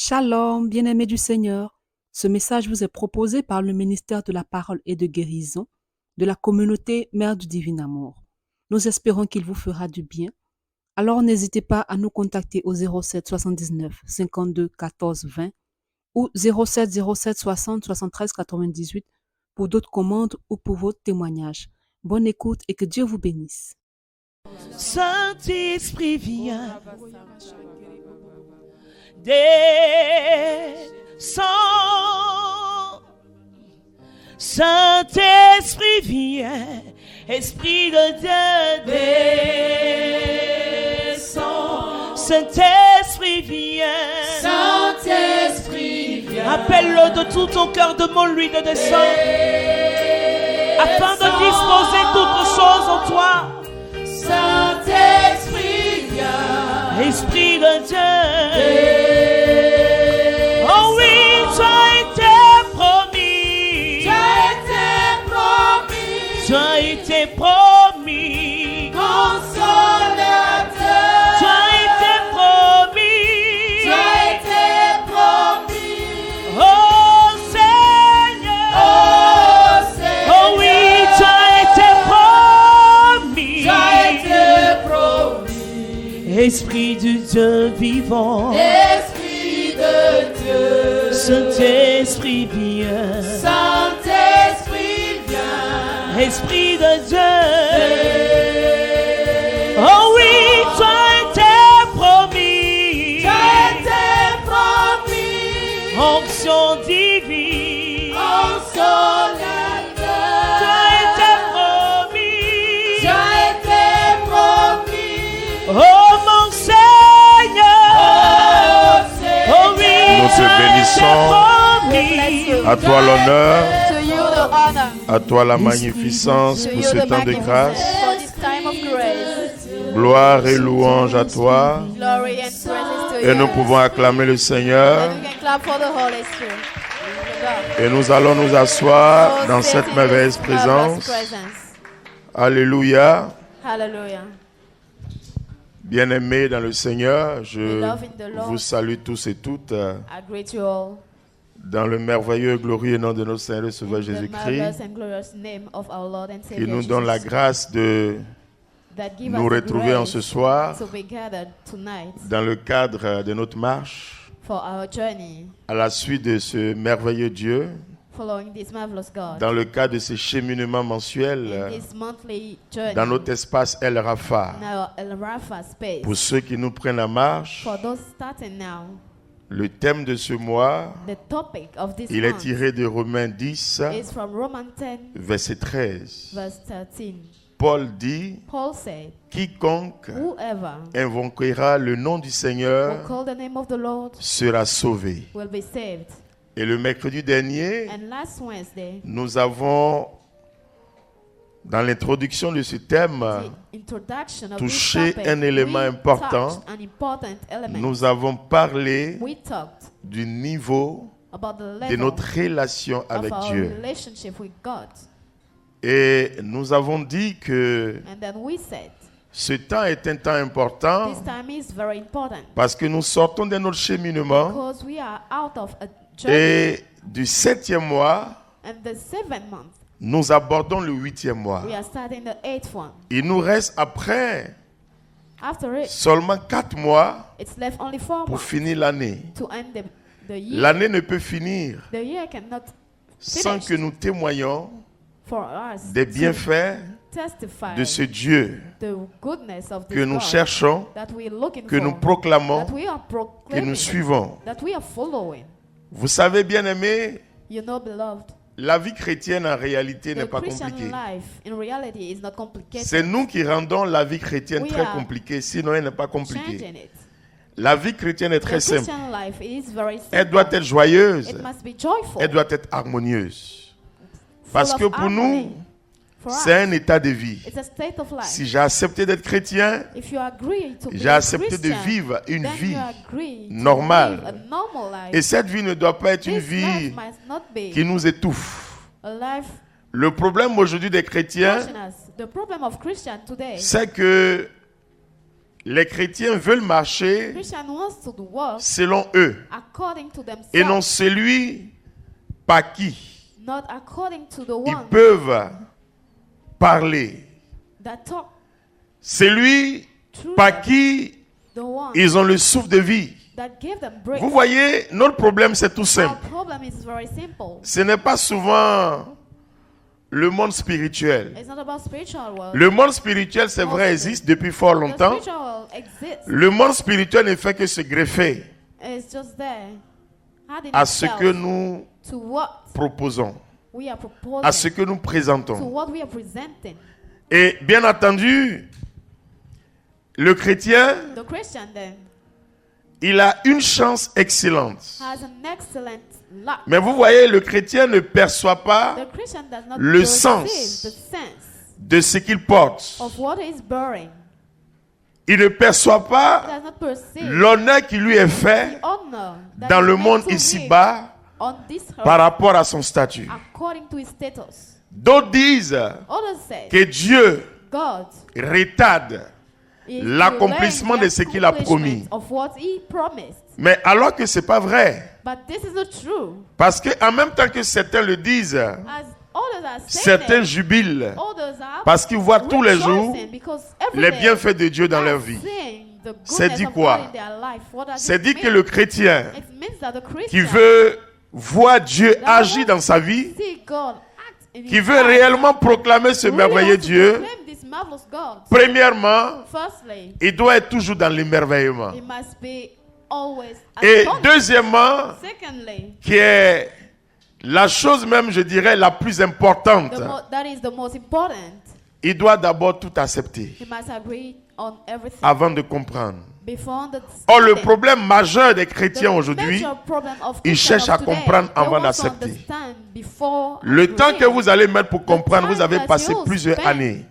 Shalom, bien-aimés du Seigneur. Ce message vous est proposé par le ministère de la Parole et de Guérison de la communauté Mère du Divin Amour. Nous espérons qu'il vous fera du bien. Alors n'hésitez pas à nous contacter au 07 79 52 14 20 ou 07 07 60 73 98 pour d'autres commandes ou pour vos témoignages. Bonne écoute et que Dieu vous bénisse. Saint-Esprit, viens. Descends. Saint-Esprit, viens. Esprit de Dieu, descends. Saint-Esprit, viens. Saint-Esprit, viens. Appelle-le de tout ton cœur, demande-lui de descendre. Afin de disposer toutes choses en toi. Saint-Esprit, viens. Esprit de Dieu. Descends. Oh oui, tu as été promis. Tu as été promis. Tu as été promis. Consolateur. Tu as été promis. Tu as été promis. Oh Seigneur. Oh Seigneur. Oh oui, tu as été promis. Tu as été promis. Esprit du Dieu vivant. Esprit de Dieu. Saint-Esprit, viens. Saint-Esprit, viens. Esprit de Dieu. Oh oui, tu as été promis. Tu as été promis. Onction divine. Consolateur. Tu as été promis. Tu as été promis. Oh mon Seigneur. Oh Oh oui, Nous te tu as été bénissons. promis. À toi l'honneur, To you the honor. à toi la magnificence To pour you ce the temps de grâce. magnificence for this time of grace. Gloire et louange à toi. Glory and praises to Et you. nous pouvons acclamer le Seigneur. And we can clap for the Holy Spirit. Et nous allons nous asseoir So dans sit cette in merveilleuse this marvelous présence. presence. Alléluia. Hallelujah. Bien-aimés dans le Seigneur, je Beloved in the Lord. vous salue tous et toutes I greet you all dans le merveilleux et glorieux nom de notre Seigneur et Sauveur in the Jésus-Christ. marvelous and glorious name of our Lord and Il Savior nous donne la Jesus, grâce de that give nous us the retrouver en grace ce soir to be gathered tonight dans le cadre de notre marche for our journey, à la suite de ce merveilleux Dieu, following this marvelous God, dans le cadre de ces cheminements mensuels in this monthly journey, dans notre espace El Rafa. in our El Rafa space. Pour ceux qui nous prennent en marche, For those starting now, le thème de ce mois, the topic of this il est month tiré de Romains 10, is from Romans 10, verset 13. verse 13. Paul dit, Paul said, quiconque whoever invoquera le nom du will Seigneur call the name of the Lord sera sauvé. will be saved. Et le mercredi dernier, And last Wednesday, nous avons, dans l'introduction de ce thème, the introduction of touché this topic, un élément we important. touched an important element. nous avons parlé We talked du niveau about the de level notre relation of avec our Dieu. relationship with God. Et nous avons dit que And then we said, ce temps est un temps important this time is very important parce que nous sortons de notre cheminement because we are out of a journey. et du 7e mois, And the 7th month, nous abordons le 8e mois. we are starting the 8th one. Il nous reste après After it, seulement 4 mois it's left only 4 pour months finir l'année. to end the year. L'année ne peut finir The year cannot sans que nous témoignions for us des to bienfaits testify de ce Dieu the goodness of this que nous God cherchons, that we are looking que for, nous proclamons, that we are que proclaiming, nous suivons. that we are following. Vous savez, bien-aimés, You know, beloved, la vie chrétienne en réalité n'est the pas Christian compliquée. life in reality is not complicated. C'est nous qui rendons la vie chrétienne We très are compliquée, sinon elle n'est pas Changing compliquée. it. La vie chrétienne est The très simple. Christian life is very simple. Elle doit être joyeuse, It must be joyful. elle doit être harmonieuse. Full Parce of que pour nous, harmony. For us, c'est un état de vie. it's a state of life. Si j'ai accepté d'être chrétien, If you agree to be j'ai a accepté de Christian, vivre une then vie you agree to normale. live a normal life. Et cette vie ne doit pas être une This vie life must not be qui nous étouffe. a life Le problème aujourd'hui des chrétiens, crushing us. The problem of Christians today c'est que les chrétiens veulent marcher Christian wants to walk selon eux according to et non themselves, celui par qui not according to the ils one peuvent parler. that talk, Celui through par them, qui the one ils ont le souffle de vie. that gave them breath. Vous voyez, notre problème c'est tout Our simple. problem is very simple. Ce n'est pas souvent le monde spirituel. It's not about spiritual world. Le monde spirituel, c'est vrai, existe depuis fort The longtemps. spiritual world exists. Le monde spirituel ne fait que se greffer It's just there. Adding à ce itself que nous to what proposons, we are proposing, à ce que nous to présentons. what we are presenting. Et bien entendu, le chrétien, The Christian then il a une chance excellente. has an excellent luck. Mais vous voyez, le chrétien ne perçoit pas The Christian does not le perceive sens the sense de ce qu'il porte. of what is bearing. Il ne perçoit He pas does not perceive l'honneur qui lui est fait the honor that dans is le meant monde to him ici-bas on this earth par rapport à son statut. according to his status. D'autres disent Others say que Dieu God retarde is l'accomplissement delaying de ce qu'il a promis. of what he promised. Mais alors que ce n'est pas vrai. But this is not true. Parce qu'en même temps que certains le disent, As others are saying certains it, jubilent. others are Parce qu'ils voient tous les jours rejoicing because every les day bienfaits de Dieu dans are leur vie. seeing the C'est goodness dit of quoi? God in their life. What does C'est it dit que mean? le chrétien It means that the qui Christian veut voir Dieu agir dans sa vie, see God act in qui his veut life, réellement proclamer ce really merveilleux wants to Dieu, proclaim this marvelous God. premièrement, Firstly, il doit être toujours dans l'émerveillement. he must be always Et astonished. deuxièmement, Secondly, qui est la chose même, je dirais, la plus importante, that is the most important. il doit d'abord tout accepter He must agree on everything avant de comprendre. before Or, le understanding. problème majeur des The chrétiens aujourd'hui, major problem of ils Christians cherchent à today, comprendre they avant want to d'accepter. understand before le temps que agreeing. vous allez mettre pour comprendre, vous avez time passé that you plusieurs spend années.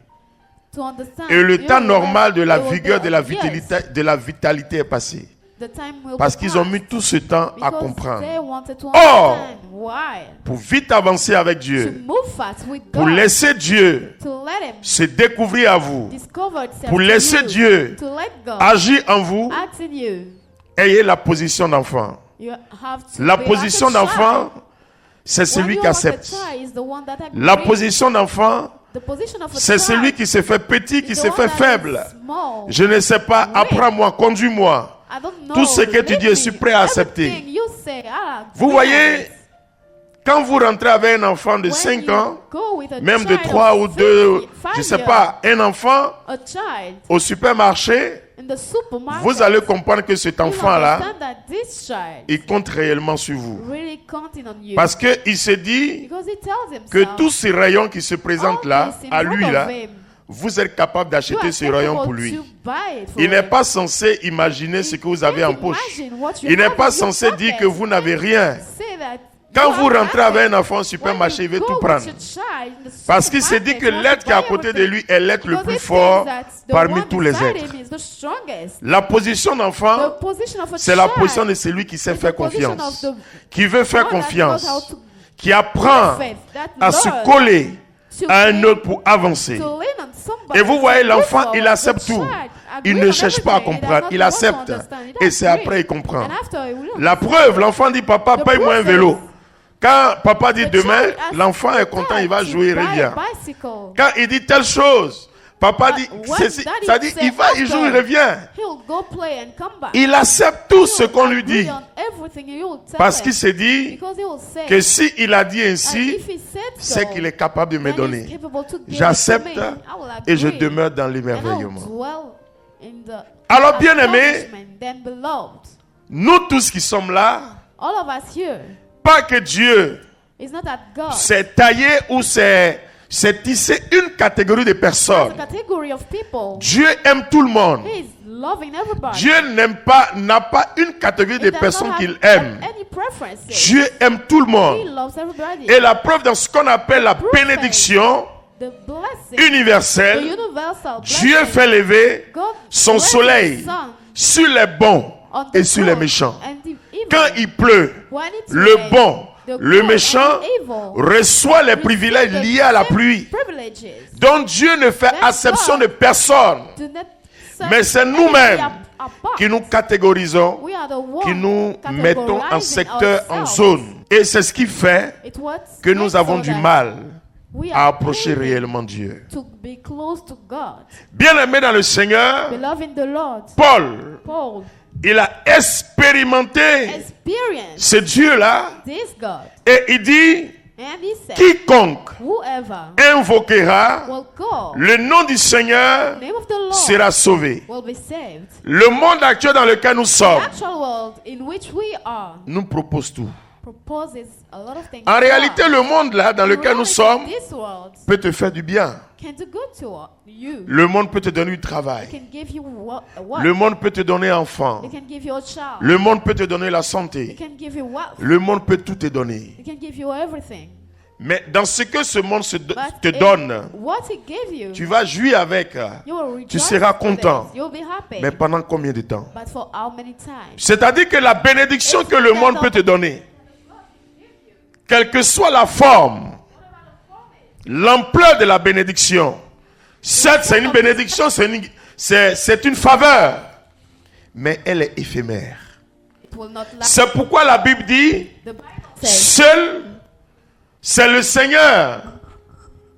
To understand, Et le you temps will normal de la have- vigueur, de la yes, vitalité est passé. the time will Parce be qu'ils ont past mis tout ce temps à because comprendre. they wanted to Or, understand why. Pour vite avancer avec To Dieu, move fast with pour God, laisser Dieu to let Him se découvrir à vous, discover itself pour to laisser you, Dieu to let God agir en vous, act in you. ayez la position d'enfant. You have to La be position like a d'enfant, child. c'est When celui you qui are accepte. like a child is the one that La agrees. position d'enfant, The position of a c'est child celui qui se fait petit, qui is se the fait one that faible. is small. Je ne sais pas, apprends-moi, conduis-moi. I don't know. Tout ce que tu dis, je suis prêt à accepter. Everything you say, I Vous agree voyez, on it. quand vous rentrez avec un enfant de When 5 you ans, go with a même de child 3 of ou 2, 5 je ne sais years, pas, un enfant a child au supermarché, in the supermarket, vous allez comprendre que cet you enfant-là, understand that this child il compte réellement sur vous. really counting on you. Parce qu'il se dit Because he tells himself, que tous ces rayons qui se présentent all là, this in à front lui of là, him, vous êtes capable you d'acheter are ces rayons capable pour lui. to buy it for Il n'est him. pas censé imaginer ce que vous avez en Can't poche. imagine what you Il n'est have pas in your censé dire pocket. que vous n'avez rien. Say that Quand you vous are rentrez happy. avec un enfant au When supermarché, you il veut go tout with prendre. your child in the Parce qu'il se dit que supermarket, l'être qui est à you want to côté buy de lui est l'être le Because plus he fort thinks that the parmi one tous les beside êtres. him is the strongest. La position The d'enfant, position of a c'est la child position de celui qui sait is faire the position confiance, of the qui veut faire one that knows confiance, how to qui apprend faith, that à se learns coller to à un be- autre pour avancer. to lean on somebody. Et vous voyez, to l'enfant, look il forward. accepte The tout. child Il agrees ne on cherche pas à everything. He does comprendre, not il want to accepte. understand. He Et does c'est agree. après il comprend. And after he will La understand. preuve, l'enfant dit, papa, The paye-moi un proof vélo. is- Quand papa dit The demain, child asks l'enfant est the content, dad il va to jouer, il buy a revient. bicycle. Quand il dit telle chose, papa dit, When ceci, daddy ça dit, says il va, il joue, il after, revient. He'll go play and come back. Il accepte tout ce qu'on lui Agree dit. on everything you will tell Parce him. qu'il se dit Because he will say, que si il a dit and ainsi, if he said so, c'est qu'il est capable de me then he's donner. capable to give it to J'accepte me. I will et je agree. demeure dans And I will l'émerveillement. dwell in the Alors, bien-aimés, astonishment. Then, beloved, nous tous qui sommes là, all of us here, pas que Dieu it's not that God s'est taillé ou s'est tissé une catégorie de has a personnes. category of people. Dieu aime tout le monde. He is loving everybody. Dieu n'a pas une catégorie de He does not personnes have qu'il aime. any preferences. Dieu aime tout le He monde. loves everybody. Et la preuve dans ce qu'on appelle la bénédiction The blessing, the universelle, universal Dieu blessing, fait lever God son blesses soleil the sun sur les bons on the et sur les good méchants. and the evil. Quand il pleut, When it's le rain, bon, the le good méchant and the evil reçoit les receive privilèges the liés à la same pluie. privileges. Donc Dieu ne fait Then acception God de personne. Do not Mais c'est Anything we nous-mêmes are part. qui nous catégorisons, We are the ones qui nous mettons en categorizing secteur, en ourselves. zone. Et c'est ce qui fait It what que nous makes avons so du that mal we à are approcher able réellement Dieu. to be close to God. Bien-aimé dans le Seigneur, Beloved in the Lord, Paul, Paul il a expérimenté experienced ce Dieu-là this God, et il dit, and he said, quiconque whoever invoquera will call le nom du Seigneur the name of the Lord sera sauvé. will be saved. Le monde actuel dans lequel nous The sommes actual world in which we are nous propose tout. proposes a lot of things. En réalité, le monde là dans In lequel nous reality, sommes this world peut te faire du bien. can do good to you. Le monde peut te donner du It travail. can give you what? Le monde peut te donner enfant. It can give you a child. Le monde peut te donner la It santé. can give you wealth. Le monde peut tout te donner. It can give you everything. Mais dans ce que ce monde But te in donne, what he gave you, tu vas jouir avec. you will Tu rejoice seras with content. it. You'll be happy. Mais pendant combien de temps? But for how many times? C'est-à-dire que la bénédiction que le monde peut te donner, quelle que soit la forme, l'ampleur de la bénédiction, certes c'est une bénédiction, c'est une faveur, mais elle est éphémère. It will not last. C'est pourquoi la Bible dit, The Bible says seul c'est le Seigneur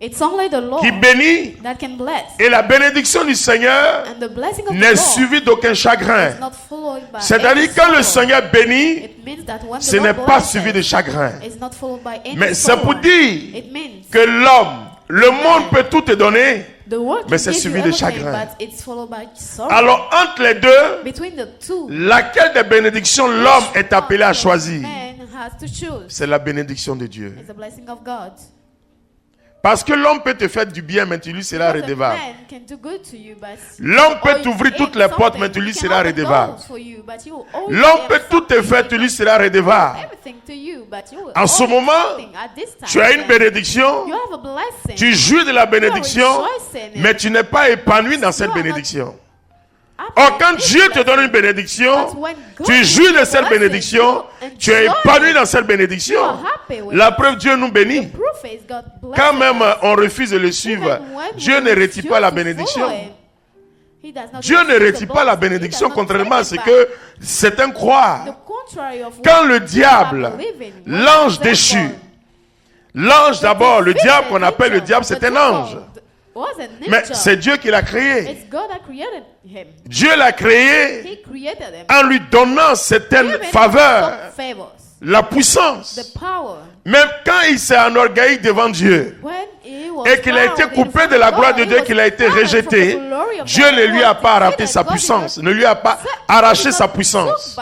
it's only the Lord qui bénit, that can bless. et la bénédiction du Seigneur And the blessing of the n'est Lord suivie d'aucun chagrin. is not followed by any C'est-à-dire quand le sorrow. Seigneur bénit, It means that when ce the n'est Lord pas blesses, suivi de chagrin. it's not followed by any Mais c'est sorrow. pour dire It means que le monde peut tout te donner. the world mais can c'est give suivi you de everything, chagrin. but it's followed by sorrow. Alors entre les deux, Between the two, laquelle des bénédictions l'homme est appelé à choisir? man has to choose. C'est la bénédiction de Dieu. It's the blessing of God. Parce que l'homme peut te faire du bien, mais tu lui seras Because a redevable. man can do good to you, but L'homme or peut you t'ouvrir gain toutes les portes, something, mais tu lui he can seras open redevable. doors for you, but you will always L'homme get peut tout te something. faire, tu lui seras redevable. Everything to you, but you will En ce always moment, something at this time. tu as une bénédiction, You have a blessing. tu jouis de la bénédiction, mais tu n'es pas épanoui dans cette bénédiction. Or, quand Dieu te donne une bénédiction, tu jouis de cette bénédiction, tu es épanoui dans cette bénédiction. La preuve, Dieu nous bénit. Quand même on refuse de le suivre, Dieu ne retire pas la bénédiction. Dieu ne retire pas la bénédiction, contrairement à ce que certains croient. Quand le diable, l'ange déchu, l'ange d'abord, le diable qu'on appelle le diable, c'est un ange. Mais c'est Dieu qui l'a créé. Dieu l'a créé en lui donnant certaines faveurs, la puissance. Même quand il s'est enorgueilli devant Dieu et qu'il a été coupé de la gloire de Dieu, qu'il a été rejeté, Dieu ne lui a pas arraché sa puissance, ne lui a pas arraché sa puissance.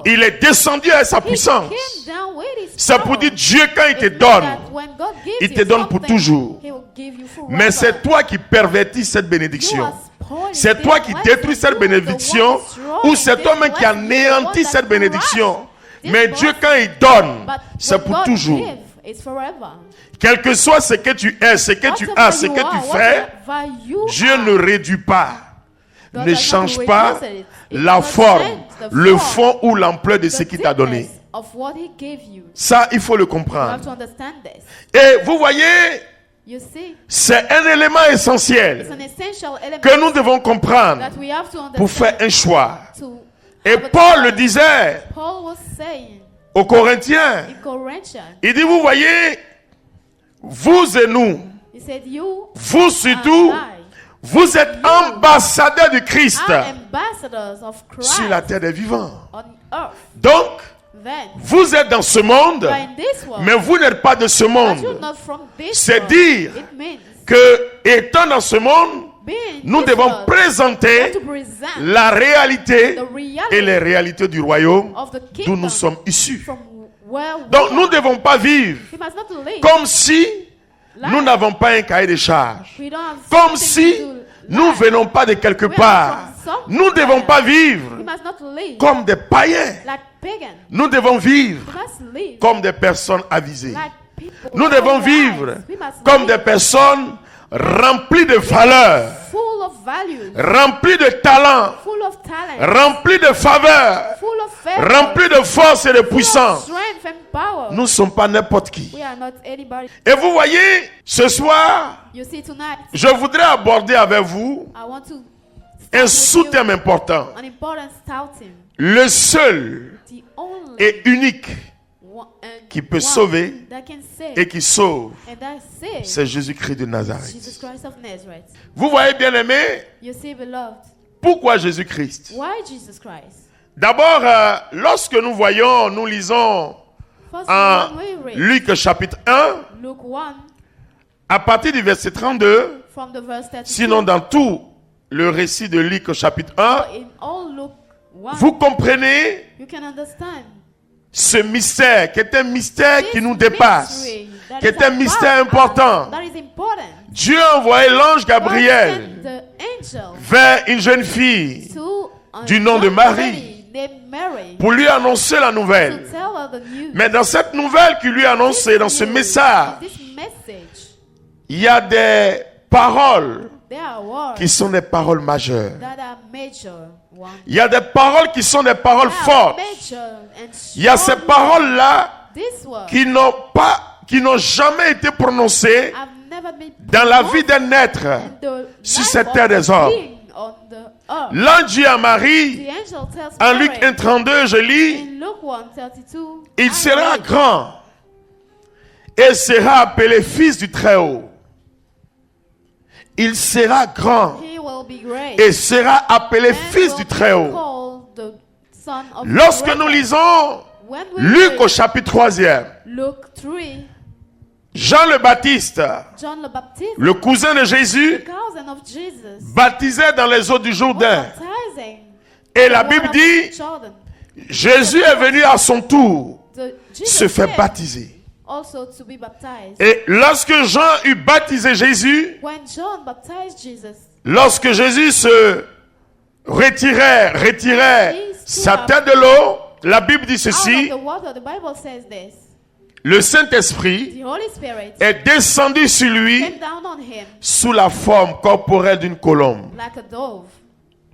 Il est descendu à sa puissance. C'est pour dire Dieu, quand il te donne pour toujours. Mais c'est toi qui pervertis cette bénédiction. C'est toi qui détruis cette bénédiction, ou c'est toi-même qui anéantis cette bénédiction. Mais Dieu, quand il donne, c'est pour toujours. Quel que soit ce que tu es, ce que tu as, ce que tu fais, Dieu ne réduit pas, ne change pas la forme, le fond ou l'ampleur de ce qu'il t'a donné. Ça, il faut le comprendre. Et vous voyez, c'est un élément essentiel que nous devons comprendre pour faire un choix. Et Paul le disait aux Corinthiens. Il dit, vous voyez, vous et nous, vous surtout, vous êtes ambassadeurs de Christ sur la terre des vivants. Donc, vous êtes dans ce monde, mais vous n'êtes pas de ce monde. C'est dire que, étant dans ce monde, nous devons présenter la réalité et les réalités du royaume d'où nous sommes issus. Donc nous ne devons pas vivre comme si nous n'avons pas un cahier de charges, comme si nous ne venons pas de quelque part. Nous ne devons pas vivre comme des païens. Nous devons vivre comme des personnes avisées. Nous devons vivre comme des personnes remplies de valeurs, remplies de talent, remplies de faveur, remplies de force et de puissance. Nous ne sommes pas n'importe qui. Et vous voyez, ce soir, je voudrais aborder avec vous stand un with sous-thème you. important. An important stouting. Le seul The only et unique one, qui peut one sauver that can save et qui sauve, and that saves c'est Jésus-Christ de Nazareth. Jesus Christ of Nazareth. Vous voyez, bien-aimés, You see, beloved, pourquoi Jésus-Christ? why Jesus Christ? D'abord, lorsque nous lisons First, en when we read Luc chapitre 1, Luke 1 à partir du verset 32, from the verse 32. sinon dans tout le récit de Luc chapitre 1, In all Luke 1, vous comprenez you can understand ce mystère qui est un mystère qui this nous dépasse, mystery that qui is est un above mystère us, important. that is important. Dieu a envoyé l'ange God Gabriel sent the angel vers une jeune fille to a du nom de young Marie lady named Mary pour lui annoncer la to nouvelle. tell her the news. Mais dans cette nouvelle qu'il lui a annoncée, dans ce News, message, this message, il y a des paroles there are words qui sont des paroles majeures. that are major ones. Il y a des paroles qui sont des paroles They are fortes. major and Il y a ces strong paroles-là words. These words qui n'ont jamais été prononcées have never been dans la vie d'un être in the sur life cette of terre des hommes. being on the earth. L'ange dit à Marie, The angel tells en Mary, Luc 1,32, je lis, in Luke 1:32, il I sera read, grand et sera appelé fils du Très-Haut. Il sera grand he will be great et sera appelé and fils will du be Très-Haut. called the son of the Lorsque Great. nous lisons When we Luc read au chapitre 3e, Luke 3, Jean le Baptiste, John the Baptist, le cousin de the Jésus, cousin of Jesus, baptisait dans les eaux du was Jourdain. baptizing Et the la Bible water dit, of Jordan. Jésus est venu à son tour Jesus se faire came baptiser. also to be baptized. Et lorsque Jean eut baptisé Jésus, When John baptized Jesus, lorsque Jésus se retirait sa tête de l'eau, la Bible dit out ceci, of the water, the Bible says this, le Saint-Esprit the Holy Spirit est descendu sur lui came down on him sous la forme corporelle d'une colombe. like a dove.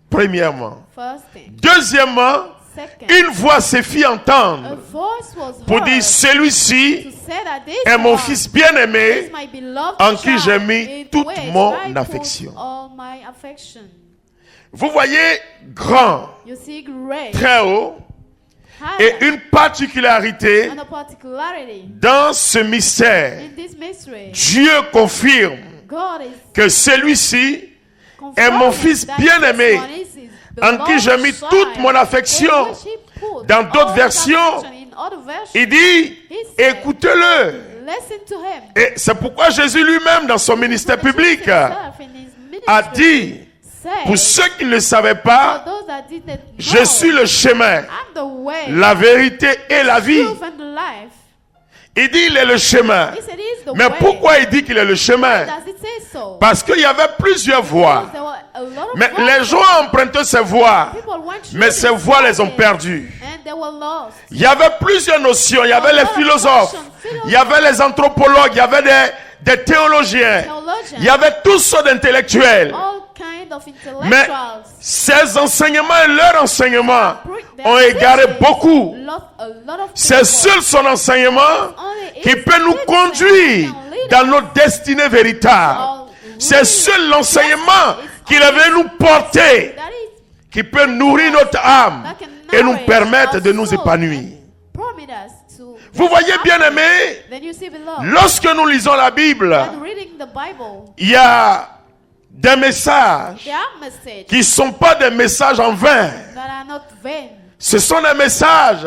Premièrement. First thing. Deuxièmement, Second, une voix se fit a entendre voice was pour heard dire, celui-ci to say that this est mon one fils is bien-aimé my beloved en qui j'ai child, mis in toute which mon I put affection. all my affection. Vous voyez, grand, You see great, très haut, high, et une particularité and a particularity dans ce mystère. in this mystery. Dieu confirme God is que celui-ci confirming mon fils that bien-aimé, this one is his en qui j'ai mis beloved toute child, mon affection. in which he put Dans d'autres all his versions, affection. In other versions, Il dit, he said, écoutez-le. listen to him. Et c'est pourquoi Jésus lui-même, dans son ministère Jesus public, himself in his a ministry dit, said, pour ceux qui ne le savaient for pas, those that didn't je know, suis le chemin, I'm the way, la vérité et la vie. truth and the life. Il dit, il est le chemin. He said, he is the Mais way. pourquoi il dit qu'il est le chemin? Does it say so? Parce qu'il y avait plusieurs voies. Because there were a lot of Mais voices. les gens ont emprunté ces voies. People went through Mais these ces voies les ont voices, perdues. and they were lost. Il y avait plusieurs notions. Il y avait les philosophes. Il y avait les anthropologues. Il y avait des théologiens. Theologians, Il y avait toutes sortes d'intellectuels. all kind of Mais intellectuals, ces enseignements et leurs enseignements their ont égaré teachings beaucoup. lost a lot of C'est people. seul son enseignement Only qui his peut nous teachings conduire can lead dans us notre destinée véritable. all C'est really seul l'enseignement destiny. qu'il avait nous porter That is qui peut nourrir notre âme that can et nous nourish permettre our de nous soul épanouir. and permit us to Vous be voyez, happy. bien-aimés, Then you see, beloved, lorsque nous lisons la Bible, and reading the Bible, il y a des messages there are messages qui ne sont pas des messages en vain. that are not vain. Ce sont des messages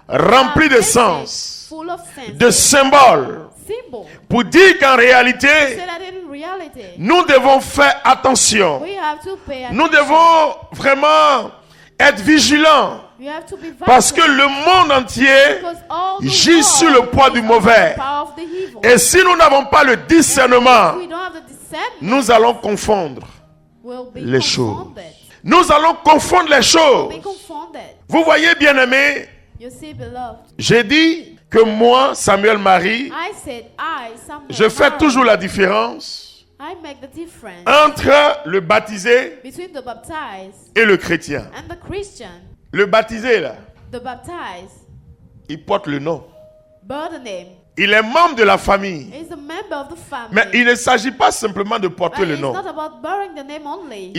remplis de Messages sens, full of sense, de symboles, symbol. pour dire qu'en réalité, Say that in reality, nous devons faire attention. we have to pay attention. Nous devons vraiment être vigilants We have to be vigilant, parce que le monde entier because all the gît sous le world poids is du under mauvais. the power of the evil. Et si nous n'avons pas le discernement, We don't have the discernment, nous allons confondre. we'll be les choses. confounded. Nous allons confondre les choses. Be confounded. Vous voyez, bien-aimés, You see, beloved, j'ai dit que moi, Samuel Marie, I said, Samuel je fais Mary, toujours la différence I make the difference entre le baptisé between the baptized et le chrétien. and the Christian. Le baptisé, là, The baptized il porte le nom. bear the name. Il est membre de la famille. He's a member of the family. Mais il ne s'agit pas simplement de But porter le it's nom. not about bearing the name only.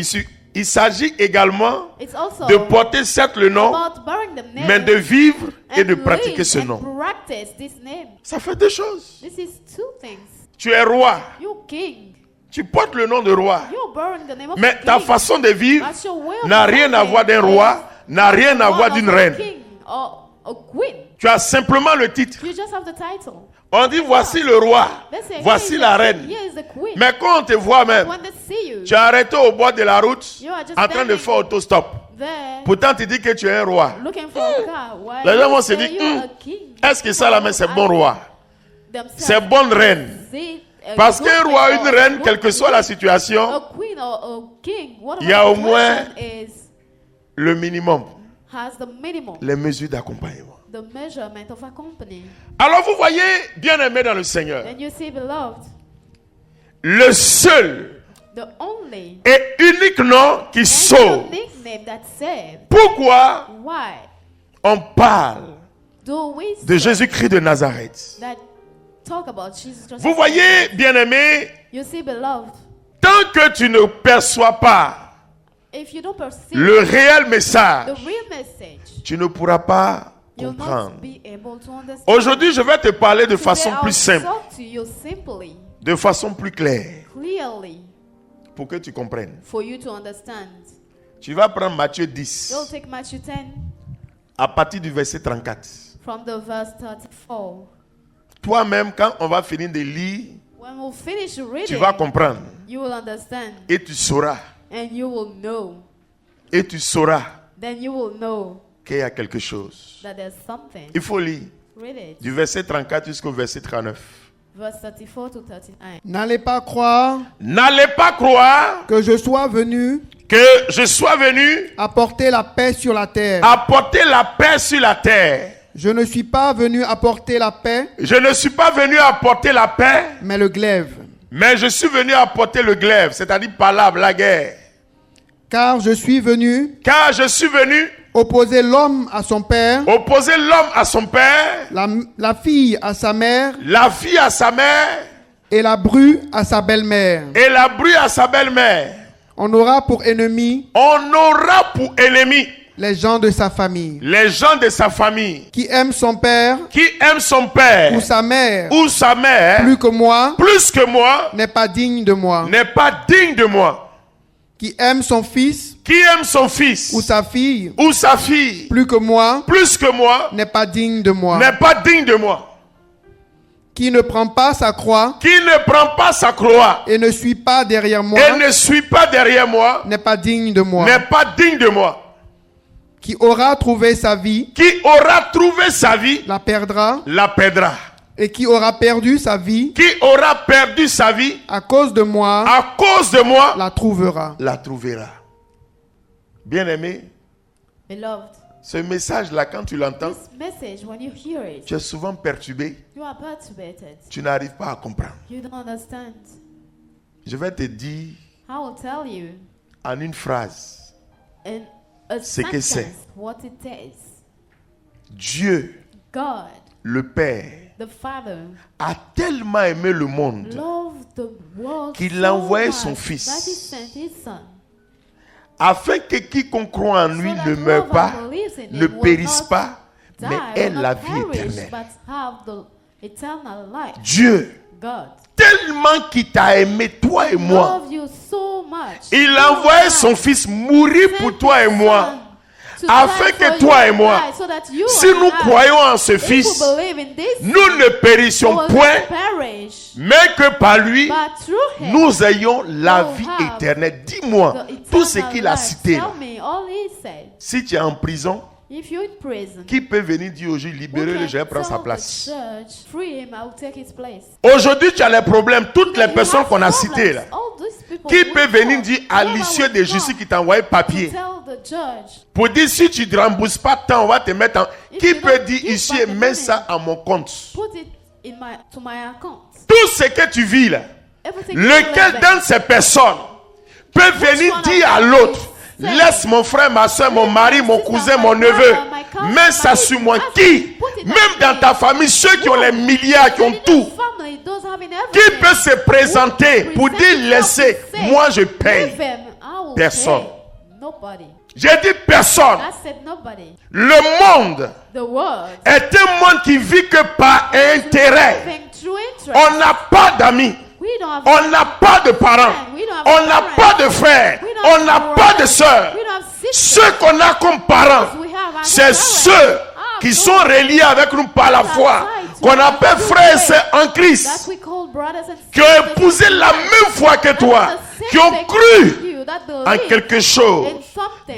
Il s'agit également It's also de porter certes le nom, about bearing the name mais de vivre et and de pratiquer live ce and nom. practice this name. Ça fait deux choses. This is two things. Tu es roi, You king. tu portes le nom de roi, You're bearing the name of mais a ta king. façon de vivre But your way of n'a rien à living voir d'un is roi, n'a rien à voir one d'une of a reine. king or a queen. Tu as simplement le titre. You just have the title. On dit voici le roi, They say, voici here is la the king, reine. here is the queen. Mais quand on te voit même, When they see you, tu es arrêté au bord de la route you are just en train de standing faire autostop. there Pourtant, tu dis que tu es un roi. looking for a car. Why Les gens you vont se say dire, you are a king? est-ce que ça là, mais c'est bon roi? Themselves C'est bonne reine. see a Parce good qu'un king roi, or une a reine, good quelle que soit la situation, a queen or a king, il y a au moins is le minimum, has the minimum, les mesures d'accompagnement. the measurement of a company. Alors vous voyez, bien-aimé dans le Seigneur, Then you see, beloved, le seul the only et unique nom qui and sauve. unique name that saves. Pourquoi Why on parle do we de say Jésus-Christ de Nazareth? that talk about Jesus Christ? Vous voyez, bien-aimé, You see, beloved, tant que tu ne perçois pas if you don't perceive le réel message, the real message, tu ne pourras pas you'll comprendre. not be able to understand. Aujourd'hui, je vais te parler de façon Today, plus I'll simple, talk to you simply, de façon plus claire, clearly, pour que tu comprennes. for you to understand. Tu vas prendre Matthieu 10, You'll take Matthew 10 à partir du verset 34. from the verse 34. Toi-même, quand on va finir de lire, When we'll finish tu reading, vas comprendre. you will understand Et tu sauras. and you will know. Et tu sauras Then you will know qu'il y a quelque chose. that there's something. Il faut lire Read it. du verset 34 jusqu'au verset 39. Verse 34 to 39. N'allez pas croire N'allez pas croire que je sois venu que je sois venu apporter la paix sur la terre. apporter la paix sur la terre. Je ne suis pas venu apporter la paix, Je ne suis pas venu apporter la paix, mais le glaive. mais je suis venu apporter le glaive, c'est-à-dire palabre, la guerre. Car je suis venu Car je suis venu opposer l'homme à son père, opposer l'homme à son père, la fille à sa mère la fille à sa mère et la bru à sa belle-mère. et la bru à sa belle-mère. On aura pour ennemi On aura pour ennemi les gens de sa famille. les gens de sa famille Qui aime son père qui aiment son père ou sa mère ou sa mère plus que moi plus que moi n'est pas digne de moi. n'est pas digne de moi. Qui aime son fils Qui aime son fils ou sa fille ou sa fille plus que moi plus que moi n'est pas digne de moi. n'est pas digne de moi. Qui ne prend pas sa croix Qui ne prend pas sa croix et ne suit pas derrière moi et ne suit pas derrière moi n'est pas digne de moi. n'est pas digne de moi. Qui aura trouvé sa vie Qui aura trouvé sa vie la perdra, la perdra. et qui aura perdu sa vie Qui aura perdu sa vie à cause de moi à cause de moi la trouvera. la trouvera. Bien-aimé, Beloved, ce message-là, quand tu l'entends, this message, when you hear it, tu es souvent perturbé, you are perturbated. tu n'arrives pas à comprendre. You don't understand. Je vais te dire I will tell you en une phrase, in a Ce que c'est. sentence what it is. Dieu, God, le Père, the Father, a tellement aimé le monde loved the world Qu'il so a envoyé much son Fils. that he sent his Son, afin que quiconque croit en lui so that ne meure whoever pas, believes in ne him will périsse not pas, die, mais will ait not la vie perish, éternelle. but have the eternal life. Dieu, God tellement qu'il t'a aimé, toi et moi, loved you so much. il so a envoyé much. son Fils mourir pour Sent toi et his moi, Son to afin die que for toi you et moi, and I, so that you si and nous I, croyons en ce if Fils, we believe in this, nous ne périssions will point, not perish, mais que par lui, but through him, nous ayons la we'll vie have éternelle. Dis-moi the tout ce eternal qu'il a life. cité. là. Tell me all he said. Si tu es en prison, If you're in prison, qui peut venir dire aujourd'hui, who libérez-le, can je vais prendre sa tell the place. church, free him, I will take his place. Aujourd'hui, tu as les problèmes, toutes les You personnes have qu'on a problems. citées là. All these people Qui will peut venir come. dire à Whoever l'issue will de justice come qui t'a envoyé to papier tell the judge, pour dire si tu ne rembourses pas tant, on va te mettre en. If Qui you peut don't dire give ici back et the mets money, ça à mon compte? put it to my account. Tout ce que tu vis là, Everything lequel you d'entre de ces personnes peut venir one dire of à them l'autre, will say, laisse mon frère, ma soeur, mon mari, mon sister, cousin, my mon brother, neveu, my cousin, mets ça my sur moi? cousin, Qui? put it Même on dans me. ta famille, ceux qui ont les milliards, qui ont In tout. the family, those having Qui everything, peut se présenter pour dire laissez, moi je give paye? him, I will Personne. pay. nobody. J'ai dit personne. I said nobody. Le monde The world. est un monde qui vit que par intérêt. Living through interest. On n'a pas d'amis. We don't have On n'a pas de parents. We don't have On n'a parents. pas de frères. We don't On have n'a pas de brothers. sœurs. We don't have sisters. Ceux qu'on a comme parents, We have our c'est parents. ceux qui sont reliés avec nous par la foi, qu'on appelle frères et sœurs en That Christ, we call brothers and qui ont épousé la même foi que toi, qui ont cru en quelque chose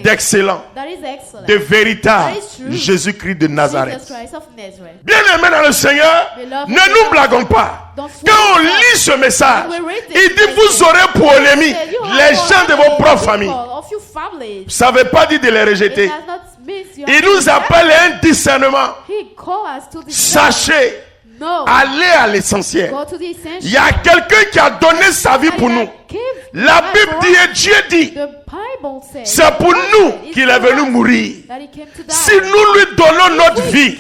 d'excellent, that is excellent. de véritable, That is true. Jésus-Christ de Jesus Nazareth. Christ of Nazareth. Bien-aimés dans le Seigneur, ne nous blaguons pas. Quand on lit ce message, il dit vous aurez pour ennemis les gens de vos propres familles. Ça ne veut pas dire de les rejeter. Il nous appelle à un discernement. Sachez, allez à l'essentiel. Il y a quelqu'un qui a donné sa vie pour nous. La Bible dit et Dieu dit, c'est pour nous qu'il est venu mourir. Si nous lui donnons notre vie,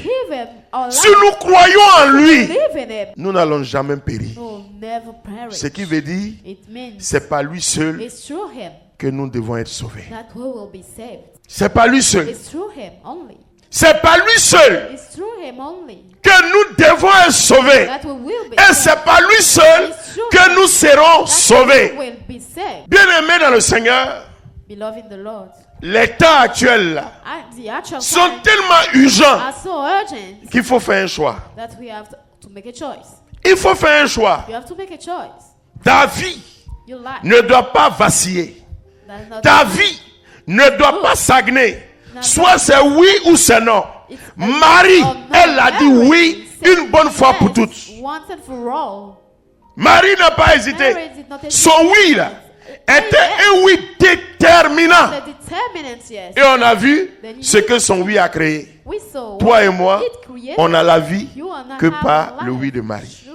si nous croyons en lui, nous n'allons jamais périr. Ce qui veut dire, c'est pas lui seul que nous devons être sauvés. C'est pas lui seul. C'est pas lui seul que nous devons être sauvés. Et c'est pas lui seul que nous serons sauvés. Bien-aimés dans le Seigneur, les temps actuels là, sont tellement urgents qu'il faut faire un choix. Il faut faire un choix. Ta vie ne doit pas vaciller. Ta vie ne doit pas stagner. Soit c'est oui ou c'est non. Marie, elle a dit oui une bonne fois pour toutes. Marie n'a pas hésité. Son oui là était un oui déterminant. Et on a vu ce que son oui a créé. Toi et moi, on a la vie que par le oui de Marie.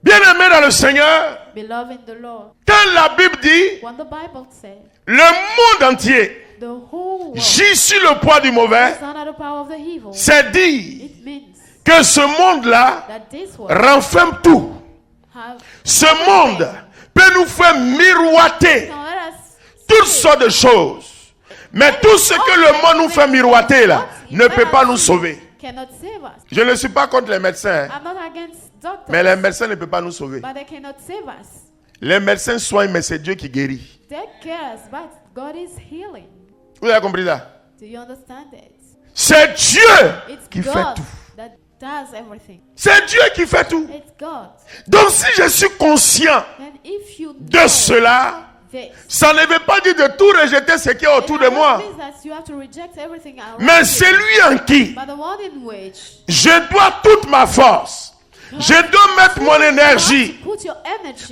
Bien-aimé dans le Seigneur, quand la Bible dit le monde entier gît sur le poids du mauvais, c'est dire que ce monde-là renferme tout. Ce monde peut nous faire miroiter toutes sortes de choses. Mais tout ce que le monde nous fait miroiter là ne peut pas nous sauver. Je ne suis pas contre les médecins, mais les médecins ne peuvent pas nous sauver. Les médecins soignent, mais c'est Dieu qui guérit. Vous avez compris ça? C'est Dieu qui fait tout. C'est Dieu qui fait tout. Donc si je suis conscient de cela, ça ne veut pas dire de tout rejeter ce qui est autour de moi. Mais celui en qui je dois toute ma force, je dois mettre mon énergie,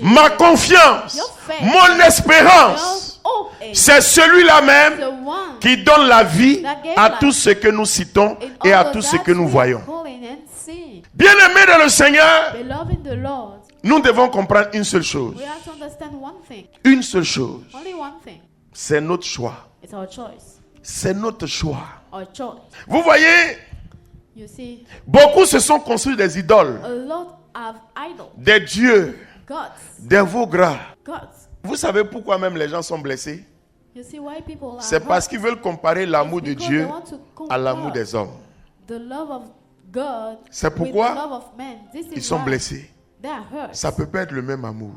ma confiance, mon espérance, c'est celui-là même qui donne la vie à tout ce que nous citons et à tout ce que nous voyons. Bien-aimés dans le Seigneur, nous devons comprendre une seule chose. Une seule chose. C'est notre choix. C'est notre choix. Vous voyez, beaucoup se sont construits des idoles, des dieux, des veaux gras. Vous savez pourquoi même les gens sont blessés? C'est parce qu'ils veulent comparer l'amour de Dieu à l'amour des hommes. C'est pourquoi ils sont blessés. Ça ne peut pas être le même amour.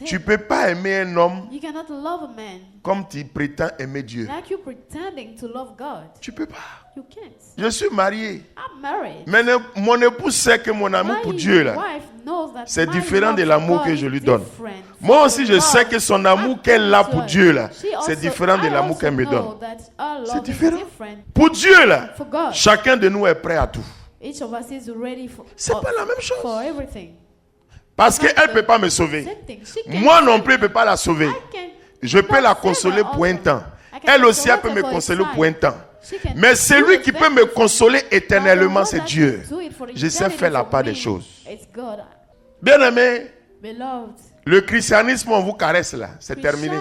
Tu ne peux pas aimer un homme comme tu prétends aimer Dieu. Tu ne peux pas. Je suis marié. Mais mon épouse sait que mon amour pour Dieu là, c'est différent de l'amour que je lui donne. Moi aussi je sais que son amour qu'elle a pour Dieu là, c'est différent de l'amour qu'elle me donne. C'est différent. Pour Dieu là, chacun de nous est prêt à tout. C'est pas la même chose. Parce qu'elle ne peut pas me sauver. Moi non plus, je ne peux pas la sauver. Je peux la consoler pour un temps. Elle aussi, elle peut me consoler pour un temps. Mais celui qui peut me consoler éternellement, c'est Dieu. Je sais faire la part des choses. Bien-aimés, le christianisme, on vous caresse là. C'est terminé.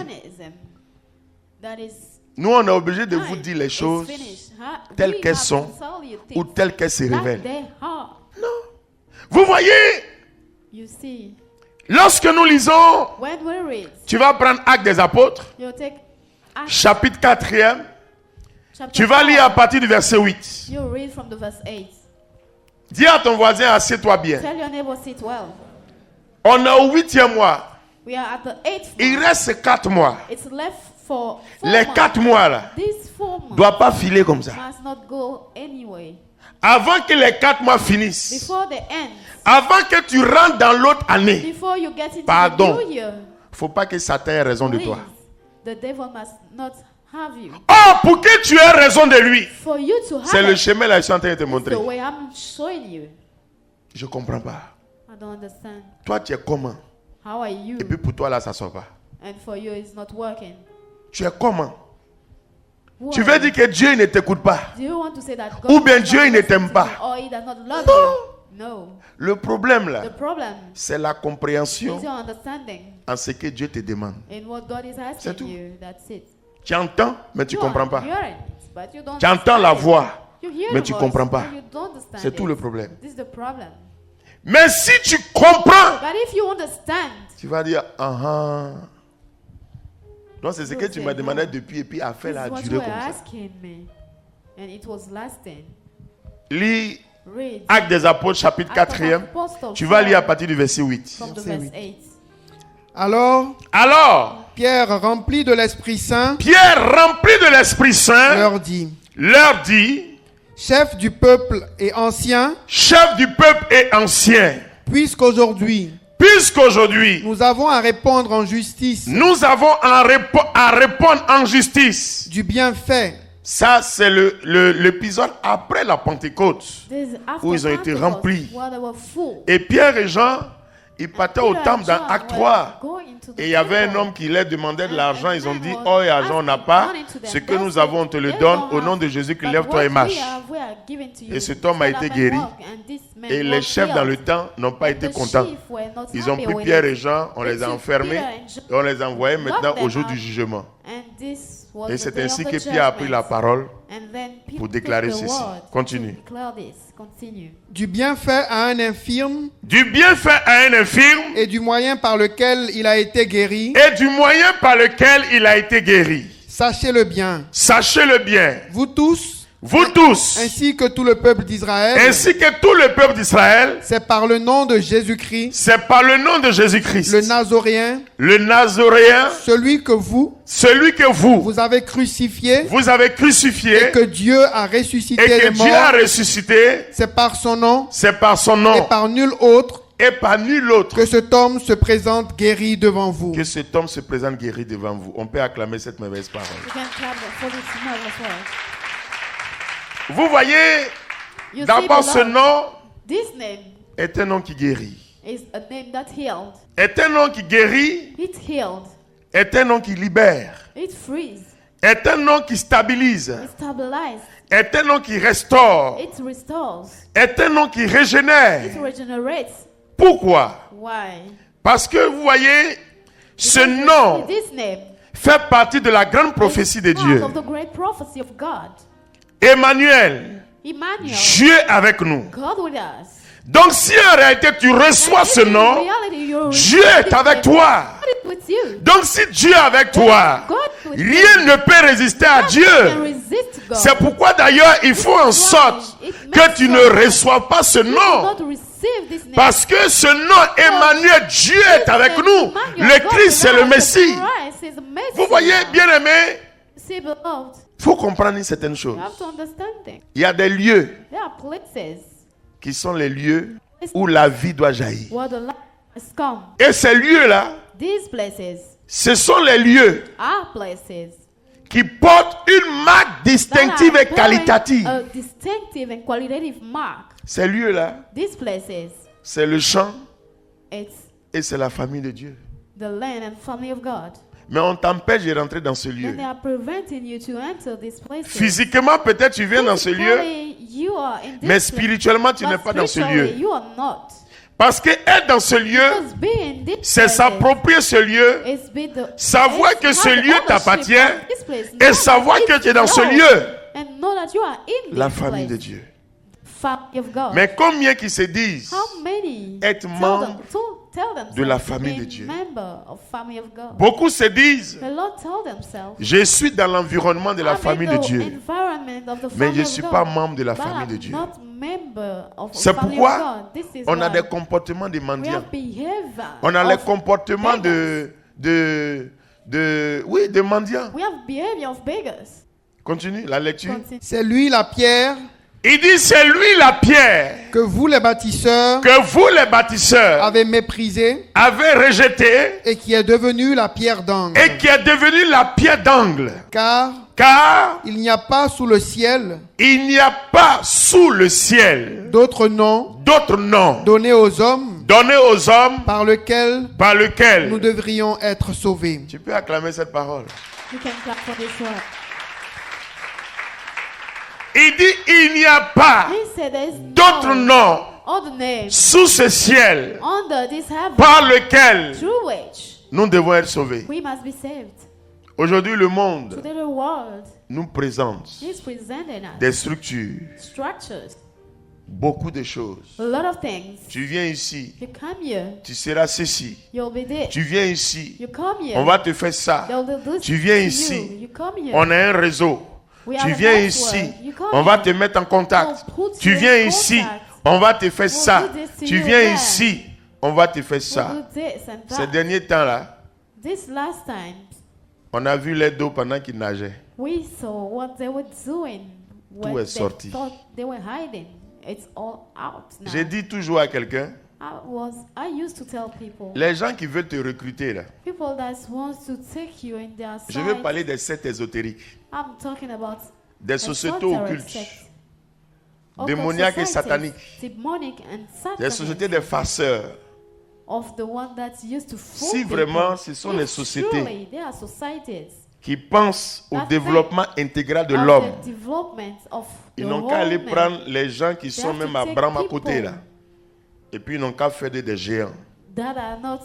Nous, on est obligé de vous dire les choses telles qu'elles sont ou telles qu'elles se révèlent. Non. Vous voyez, lorsque nous lisons, tu vas prendre Actes des Apôtres, chapitre 4e, chapter tu vas 4, lire à partir du verset 8. You read from the verse 8. Dis à ton voisin, assieds-toi bien. Tell your neighbor, sit well. On est au 8e mois. We are at the 8th Il month. reste 4 mois. It's left for 4 Les months. 4 mois là These 4 months ne doivent pas filer comme ça. must not go anyway. Avant que les 4 mois finissent, Before the end, avant que tu rentres dans l'autre année, before you get into Pardon. the new year, faut pas que Satan ait raison de please, toi. the devil must not have you. Oh, pour que tu aies raison de lui, For you to c'est have le it, chemin là, je suis en train de te it's montrer. the way I'm showing you. Je comprends pas. I don't understand. Toi, tu es comment? How are you? Et puis pour toi là, ça sort pas. And for you, it's not working. Tu es comment? Who Tu are veux you? dire que Dieu il ne t'écoute pas? Do you want to say that God Ou bien does Dieu, not il ne listen t'aime to pas. you, or he does not love you? No. Le problème là, The problem c'est la compréhension is your understanding en ce que Dieu te demande. in what God is C'est asking tout. you. That's it. Tu entends, mais tu You comprends are pas. hearing it, but you don't Tu entends la understand it. voix, You hear mais the tu voice, comprends pas. but you don't understand C'est tout it. le problème. This is the problem. Mais si tu comprends, But if you understand, tu vas dire, ah ah. Donc c'est ce que You'll tu say, m'as demandé no. depuis et puis affaire this là is a what duré you comme were ça. asking me, and it was lasting. Lis Read Actes des Apôtres chapitre Acts of 4e. Apostles Tu vas lire à 4, partir du verset 8. from the Verset verse 8. 8. Alors, Alors, Pierre, rempli de l'Esprit Saint, Pierre, rempli de l'Esprit Saint, leur dit, leur dit, chef du peuple et ancien, chef du peuple et ancien, puisqu'aujourd'hui puisqu'aujourd'hui, nous avons à répondre en justice nous avons à répondre en justice. du bienfait Ça, c'est l'épisode après la Pentecôte. This is after Où ils ont été Pentecost, remplis. where they were full. Et Pierre et Jean, ils partaient au Peter and temple dans John Acte were 3. going into the Et il y avait un temple. homme qui leur demandait de And l'argent. a Ils ont man dit, was oh, et argent on n'a asking pas. money to them. Ce que They nous said, avons, on te le "They donne. don't Au nom have, de Jésus-Christ, but lève-toi et what marche. we have, we are giving to you." Et cet homme a Stand été up and guéri. walk, and this man Et les was chefs dans le healed. temps n'ont pas été The contents. chief were not Ils ont happy pris with Pierre it. et Jean, on les a They took enfermés Peter and John, et on les a envoyés maintenant locked au them jour up, du jugement. and this was Et the c'est day ainsi of que the Pierre a pris la judgment. parole. And then people pour déclarer took the ceci. word Continue. to declare this. Continue. du bienfait à un infirme Du bienfait à un infirme et du moyen par lequel il a été guéri, et du moyen par lequel il a été guéri. sachez-le bien, Sachez-le bien, vous tous, vous tous, ainsi que tout le peuple d'Israël, ainsi que tout le peuple d'Israël, c'est par le nom de Jésus-Christ, c'est par le nom de Jésus-Christ, le Nazoréen, le Nazoréen, celui que celui que vous avez crucifié vous avez et crucifié que Dieu a ressuscité et que les Dieu a morts, ressuscité, c'est par son nom c'est par son et nom par nul autre et par nul autre que cet homme se présente guéri devant vous. que cet homme se présente guéri devant vous. On peut acclamer cette merveilleuse parole. You can clap for this marvelous word. Vous voyez, You d'abord see, ce beloved, nom this name est un nom qui guérit. is a name that healed. Est un nom qui guérit, It healed. est un nom qui libère, It frees. est un nom qui stabilise, It stabilizes. est un nom qui restaure, It restores. est un nom qui régénère. It regenerates. Pourquoi? Why? Parce que vous voyez, ce Because nom this name fait partie de la grande prophétie de is part Dieu. of the great prophecy of God. Emmanuel, Emmanuel, Dieu avec nous. God with us. Donc si en réalité tu reçois And ce if in nom, reality you're Dieu est avec toi. God is with you. Donc si Dieu est avec toi, God with you. rien ne peut résister à Nothing can Dieu. resist God. C'est pourquoi d'ailleurs il faut en sorte que tu ne reçois pas ce You nom. do not receive this name. Parce que ce nom, Emmanuel, Dieu est avec nous. Le Christ, c'est le Messie. Vous voyez, bien aimé, See, beloved, il faut comprendre une certaine chose. you have to understand things. Il y a des lieux There are places qui sont les lieux où la vie doit jaillir. where the light has come. Et ces lieux-là, These places ce sont les lieux are places qui portent une marque that distinctive are et qualitative. bearing a distinctive and qualitative mark. Ces lieux-là, These places, c'est le champ it's et c'est la famille de Dieu. the land and family of God. Mais on t'empêche de rentrer dans ce lieu. And they are preventing you to enter these places. Physiquement, peut-être tu viens dans ce lieu, Physically, you are in this mais place, spirituellement, tu but n'es pas dans ce spiritually, lieu. you are not. Parce que être dans ce lieu, Because being in this c'est place s'approprier ce lieu is be the- savoir is que ce have the lieu ownership t'appartient of this place. et Know savoir that que it's tu es dans ce yours, lieu, and know that you are in la this famille place. de Dieu. Family of God. Mais combien qui se disent How many être tell membre de la famille de Dieu. member of family of God. Beaucoup se disent, A lot tell themselves, je suis dans l'environnement de la I'm famille in de the Dieu, environment of the mais family je ne of suis God, pas membre de la but famille I'm de Dieu. not member of the C'est family pourquoi of God. This is on a why des comportements de we mendiants. have behavior On a les of comportements beggars. de mendiants. We have behavior of beggars. Continue la lecture. Continue. C'est lui la pierre Il dit, c'est lui la pierre que vous les bâtisseurs que vous les bâtisseurs avez méprisée avez rejetée et qui est devenue la pierre d'angle. et qui est devenue la pierre d'angle. Car Car il n'y a pas sous le ciel il n'y a pas sous le ciel d'autre nom d'autre nom donné aux hommes donné aux hommes par lequel par lequel nous devrions être sauvés. tu peux acclamer cette parole. You can clap for this word. Il dit, il n'y a pas He said there is d'autre nom other name sous ce ciel under this heaven par lequel through which nous devons être sauvés. we must be saved. Aujourd'hui, le monde Today the world nous présente is presenting us des structures, structures, beaucoup de choses. a lot of things. Tu viens ici, You come here, tu seras ceci. you'll be there. Tu viens ici, You come here, on va te faire ça. they'll do this Tu viens to ici, you. You come here, on a un réseau. we Tu have a viens network. ici, You come on va here, te mettre en contact. we'll put Tu you in viens ici, contact. on va te faire We'll ça. do this to Tu you viens there. ici, on va te faire We'll ça. do this and Ces that. derniers temps-là, This last time, on a vu les dos pendant qu'ils nageaient. we saw what they were doing Tout when est they sorti. thought they were hiding. It's all out now. J'ai dit toujours à quelqu'un, I used to tell people, les gens qui veulent te recruter là, people that want to take you in their je veux side. parler des sectes ésotériques, I'm talking about des sociétés esoteric occultes, sects, démoniaques et societies, sataniques, demonic and des satanic, sociétés des farceurs. of the one that used to fool Si people. vraiment ce sont If les sociétés truly there are societies qui pensent au That développement intégral de of l'homme, the development of ils the n'ont qu'à aller whole prendre man les gens qui They sont have to même à take Bram à people côté là, et puis ils n'ont qu'à faire des géants. that are not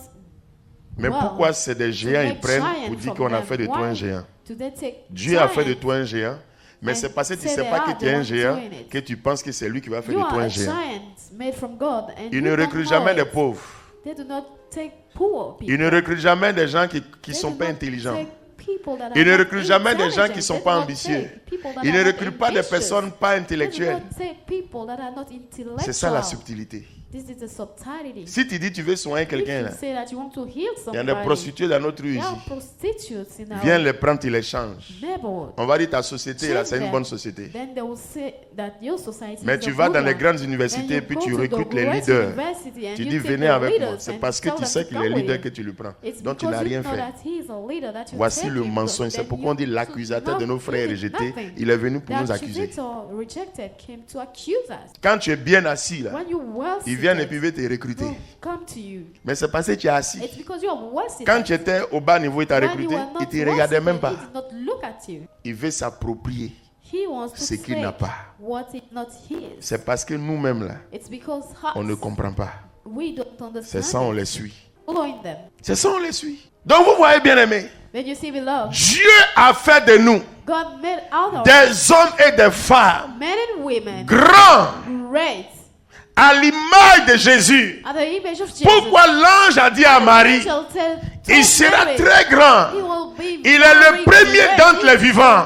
Mais well, pourquoi c'est des to géants ils make prennent giants pour dire from qu'on a them. fait de toi un Why géant? do they take Dieu a fait de giants? toi un géant, mais And c'est parce que tu ne say sais they pas are que the tu es un ones géant doing it. que tu penses que c'est lui qui va faire You de are toi a un géant. giant made from God, and Ils you ne don't recrutent know jamais des it. pauvres. They do not take poor people. Ils ne recrutent jamais des gens qui ne They sont do pas not intelligents. take people that are Ils ne not recrutent jamais des gens qui ne intelligent. sont They pas do not ambitieux. take people that Ils are ne not recrutent pas des ambitious. personnes pas They do intellectuelles. not take people that are not intellectual. C'est ça la subtilité. This is the subtlety. Si tu dis tu veux soigner If quelqu'un you là, say that you want to heal il y a des somebody, prostituées dans notre rue there are ici. prostitutes in our Viens les prendre, tu les changes. neighborhood. On va dire ta société là, c'est une Change bonne them. société. Then they will say that your society Mais is tu a vas good dans les one. grandes Then universités you et puis go tu to the recrutes les great leaders. university and Tu you dis take venez the avec moi. leaders C'est and parce que tell tu them sais to qu'il est come with leader you. que tu le prends. It's Donc tu because n'as you rien know fait. that he is a leader that you Voici take le him, mensonge. but C'est then pourquoi on dit you l'accusateur de did nos frères nothing. rejetés. Il est venu pour The nous accuser. accusator rejected came to accuse us. Quand tu es bien assis là, When you well ils viennent et seated, puis veulent te recruter. will come to you. Mais c'est parce que tu es assis. It's because you are well seated. Quand tu étais au bas niveau, il t'a When you recruté. were not Il ne te well regardait seated, même pas. he did not look at you. Il veut s'approprier He wants to ce qu'il take n'a pas. what is not his. C'est parce que nous-mêmes là, It's because on ne us, comprend pas. we don't C'est understand ça, on it. les suit. Following them. C'est ça, on les suit. Donc vous voyez bien aimé, Then you see, beloved, Dieu a fait de nous God made out of des hommes et des femmes men and women grands great à l'image de Jésus. at the image of Jesus. Pourquoi l'ange a dit à Marie, Angel il sera très grand. He will be Il est le very premier great. d'entre les vivants.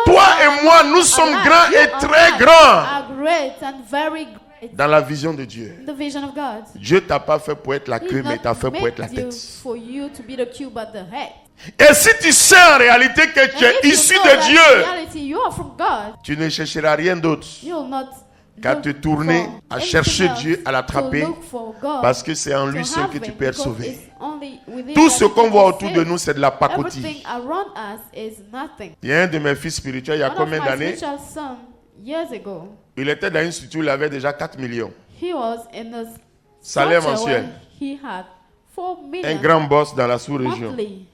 Toi et moi, nous sommes Allah, grands you et and très I grands are great and very great dans la vision de Dieu. in the vision of God. Dieu t'a pas fait pour être la He queue, mais not t'a fait pour être la made you tête. for you to be the cube but the head. Et si tu sais en réalité que tu And es if you issu know de that in Dieu, reality you are from God, tu ne chercheras rien d'autre you'll not qu'à look te tourner, for à anything chercher else Dieu, à l'attraper, to look for God, parce que c'est en lui to seul have que tu him, peux être because sauvé. it's only within Tout that ce you qu'on can voit be autour de saved. nous, c'est de la Everything pacotille. around us is nothing. Il y a un de mes fils spirituels, il y a One of combien my d'années? spiritual son, years ago, Il était dans une structure où il avait déjà 4 millions. he was in a Salaire structure mensuel. where he had 4 Un million grand boss dans la sous-région. monthly.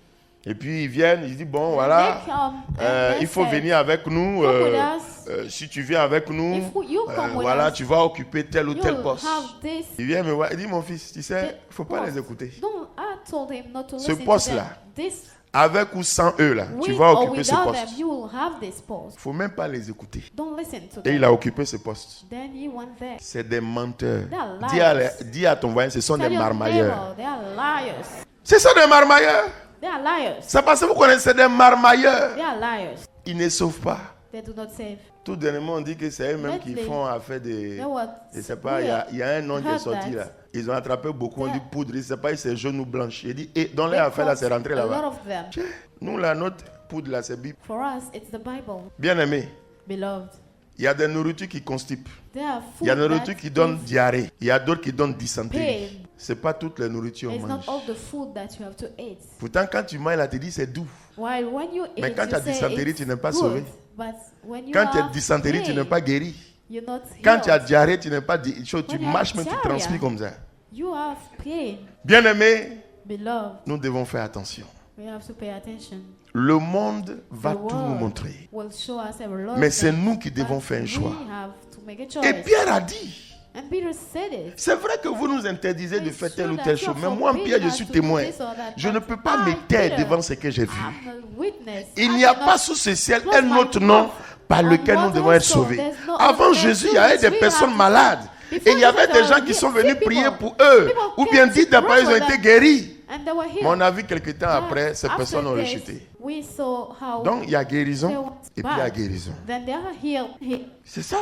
Et puis ils viennent, ils disent, bon voilà, They come and il faut say, venir avec nous. "Come with us. Si tu viens avec nous, If you come with voilà, us, tu vas occuper tel ou tel you'll poste. have this. Il vient me voir, il dit, mon fils, tu sais, il ne faut pas post." les écouter. No, I told him not to Ce listen to poste-là, them. This Avec ou sans eux, là, tu With vas or occuper ce without poste. them, you will have this post. Il ne faut même pas les écouter. Don't listen to Et them. il a occupé ce poste. Then he went there. C'est des menteurs. They are liars. Dis à ton voisin, ce sont Tell des your marmailleurs. neighbor, they are liars. Ce sont des marmailleurs. They are liars. C'est parce que vous connaissez des marmailleurs. They are liars. Ils ne sauvent pas. They do not save. Tout dernièrement, on dit que c'est eux-mêmes qui Lately, font affaire de... They were. Je ne sais pas, il y a un nom qui est sorti là. Ils ont attrapé beaucoup, on dit poudre. Je ne sais pas si c'est jaune ou blanche. Il dit, et dans les affaires là, c'est rentré A lot là-bas. of them. Nous, la notre poudre là, c'est Bible. For us, it's the Bible, Bien aimé, beloved. il y a des nourritures qui constipent. There are Il y a food des nourritures that qui donnent gives diarrhée. Il y a d'autres qui donnent dysenterie. pain. Ce n'est pas toutes les nourritures qu'on It's not mange. all the food that you have to eat. Pourtant, quand tu manges, là, tu dis c'est doux. While when you Mais eat, quand you tu as say dysenterie, it's tu n'es pas good, sauvé. but when you Quand tu as have dysenterie, tu pain, n'es pas guéri. you're not Quand tu as healed. diarrhée, tu n'es pas tu When you marches have même, tu diarrhea, transpires comme ça. You have pain, Bien aimé, beloved. nous devons faire attention. We have to pay attention. Le monde va The tout nous world montrer. will show us a lot Mais of c'est things, nous qui devons but faire un choix. we have to make a choice. Et Pierre a dit, And Peter said it. c'est vrai que vous nous interdisez de It's faire telle true ou that telle you chose, are mais moi, Pierre, je forbidden suis to do témoin. this or that, Je ne but peux pas I, me taire Peter, devant ce que j'ai vu. I'm a witness. Il I n'y a cannot pas sous ce ciel close un my autre nom mouth par on lequel nous what devons être else sauvés. there's no Avant other Jésus, il y name avait through des which personnes we have malades. to- Et il y avait Before des gens Jesus, qui sont there were venus sick prier people. pour eux. People Ou bien came dit, to d'abord, pray ils ont for été them. guéris. And they were healed. Mais on a vu quelque temps But après, ces after personnes ont this, rechuté. we saw how Donc, il y a they guérison went et puis il y a back. guérison. Then they are healed. C'est ça.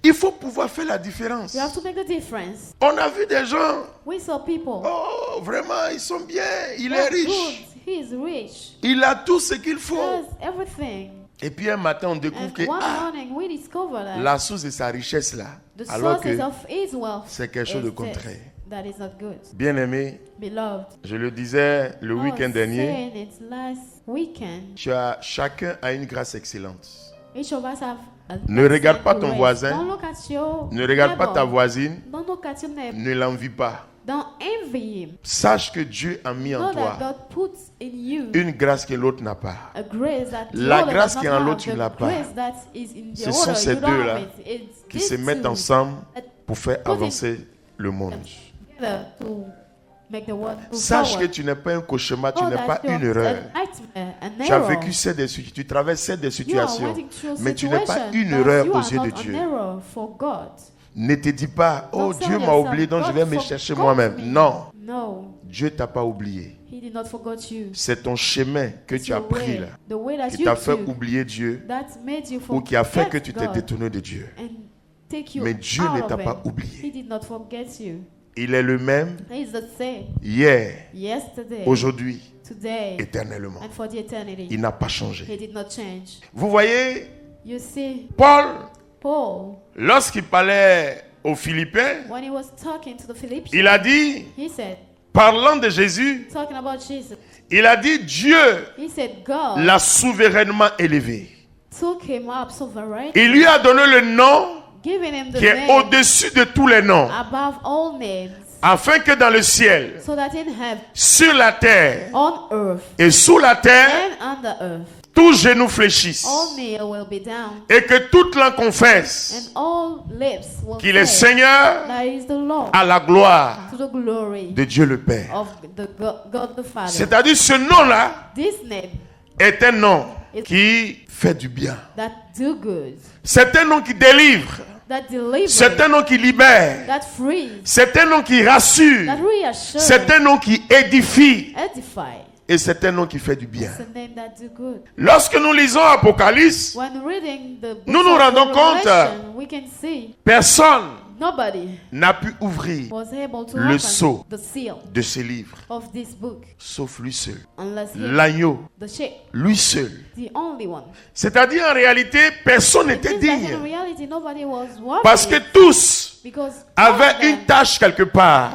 Il faut pouvoir faire la différence. You have to make the difference. On a vu des gens, We saw people. oh, vraiment, ils sont bien. Il They're est riche. good. He is rich. Il a tout ce qu'il He faut. has everything. Et puis un matin, on découvre And que one ah, morning we discover that la source de sa richesse là, the alors sources que of his wealth c'est quelque chose de is this. contraire. That is not good. Bien aimé, Beloved, je le disais le I was week-end dernier, saying it last weekend. chacun a une grâce excellente. Each of us have a Ne regarde pas ton grace. voisin. Don't look at your Ne regarde pas neighbor. ta voisine, Don't look at your neighbor. ne l'envie pas. Don't envy him. Sache que Dieu a mis en Know that toi God puts in you une grâce que l'autre n'a pas. a grace that the La other grâce does qui est not en have. l'autre, tu The l'as pas. grace that is in the Ce sont other, ces you don't deux-là have it. It's Qui these se mettent two ensemble that pour faire Putting- avancer le monde. together to make the world move Sache que forward. tu n'es pas un cauchemar, tu Know n'es that pas you're une erreur. an nightmare, a Tu as error. vécu tu traverses des You are situations, waiting through mais tu n'es pas situation, une but erreur you aux are yeux not de an Dieu. error for God. Ne te dis pas, oh Don't tell Dieu m'a yourself, oublié, donc je vais God me chercher forgot moi-même. me. Non, No, Dieu t'a pas oublié. He did not forget you. C'est ton chemin que It's tu as your pris way, là, the way that qui you t'a fait took, oublier Dieu that made you ou qui a fait que forget tu t'es God détourné de Dieu. and take you Mais Dieu out ne of t'a it. pas oublié. He did not forget you. Il est le même He is the same hier, yesterday, aujourd'hui, today, éternellement. and for the eternity. Il n'a pas He changé. did not change. Vous voyez, You see, Paul, Paul, lorsqu'il parlait aux Philippiens, when he was talking to the Philippians, il a dit, he said, parlant de Jésus, talking about Jesus, il a dit Dieu he said God l'a souverainement élevé. took him up sovereign, Il lui a donné le nom giving him the qui est name au-dessus de tous les noms, above all names, afin que dans le ciel, so that in heaven, sur la terre on earth, et sous la terre, and under earth, tous genoux fléchissent all knee will be down, et que toute langue confesse and all lips will qu'il est say Seigneur that is the Lord, à la gloire to the glory de Dieu le Père. of the God the Father. C'est-à-dire ce nom-là This name est un nom qui fait du bien. that do good, C'est un nom qui délivre. that delivers, C'est un nom qui libère. that frees, C'est un nom qui rassure. that reassures, C'est un nom qui édifie. edify. Et c'est un nom qui fait du bien. It's a name that do good. Lorsque nous lisons Apocalypse, When reading the book nous nous of rendons compte, Revelation, we can see personne nobody n'a pu ouvrir was able to le open sceau the seal de ce livre, of this book sauf lui seul. unless he, L'agneau, the sheep, lui seul. the only one. C'est-à-dire en réalité, personne n'était It means that in digne. reality nobody was worthy Parce que tous because all of avaient them une tâche quelque part.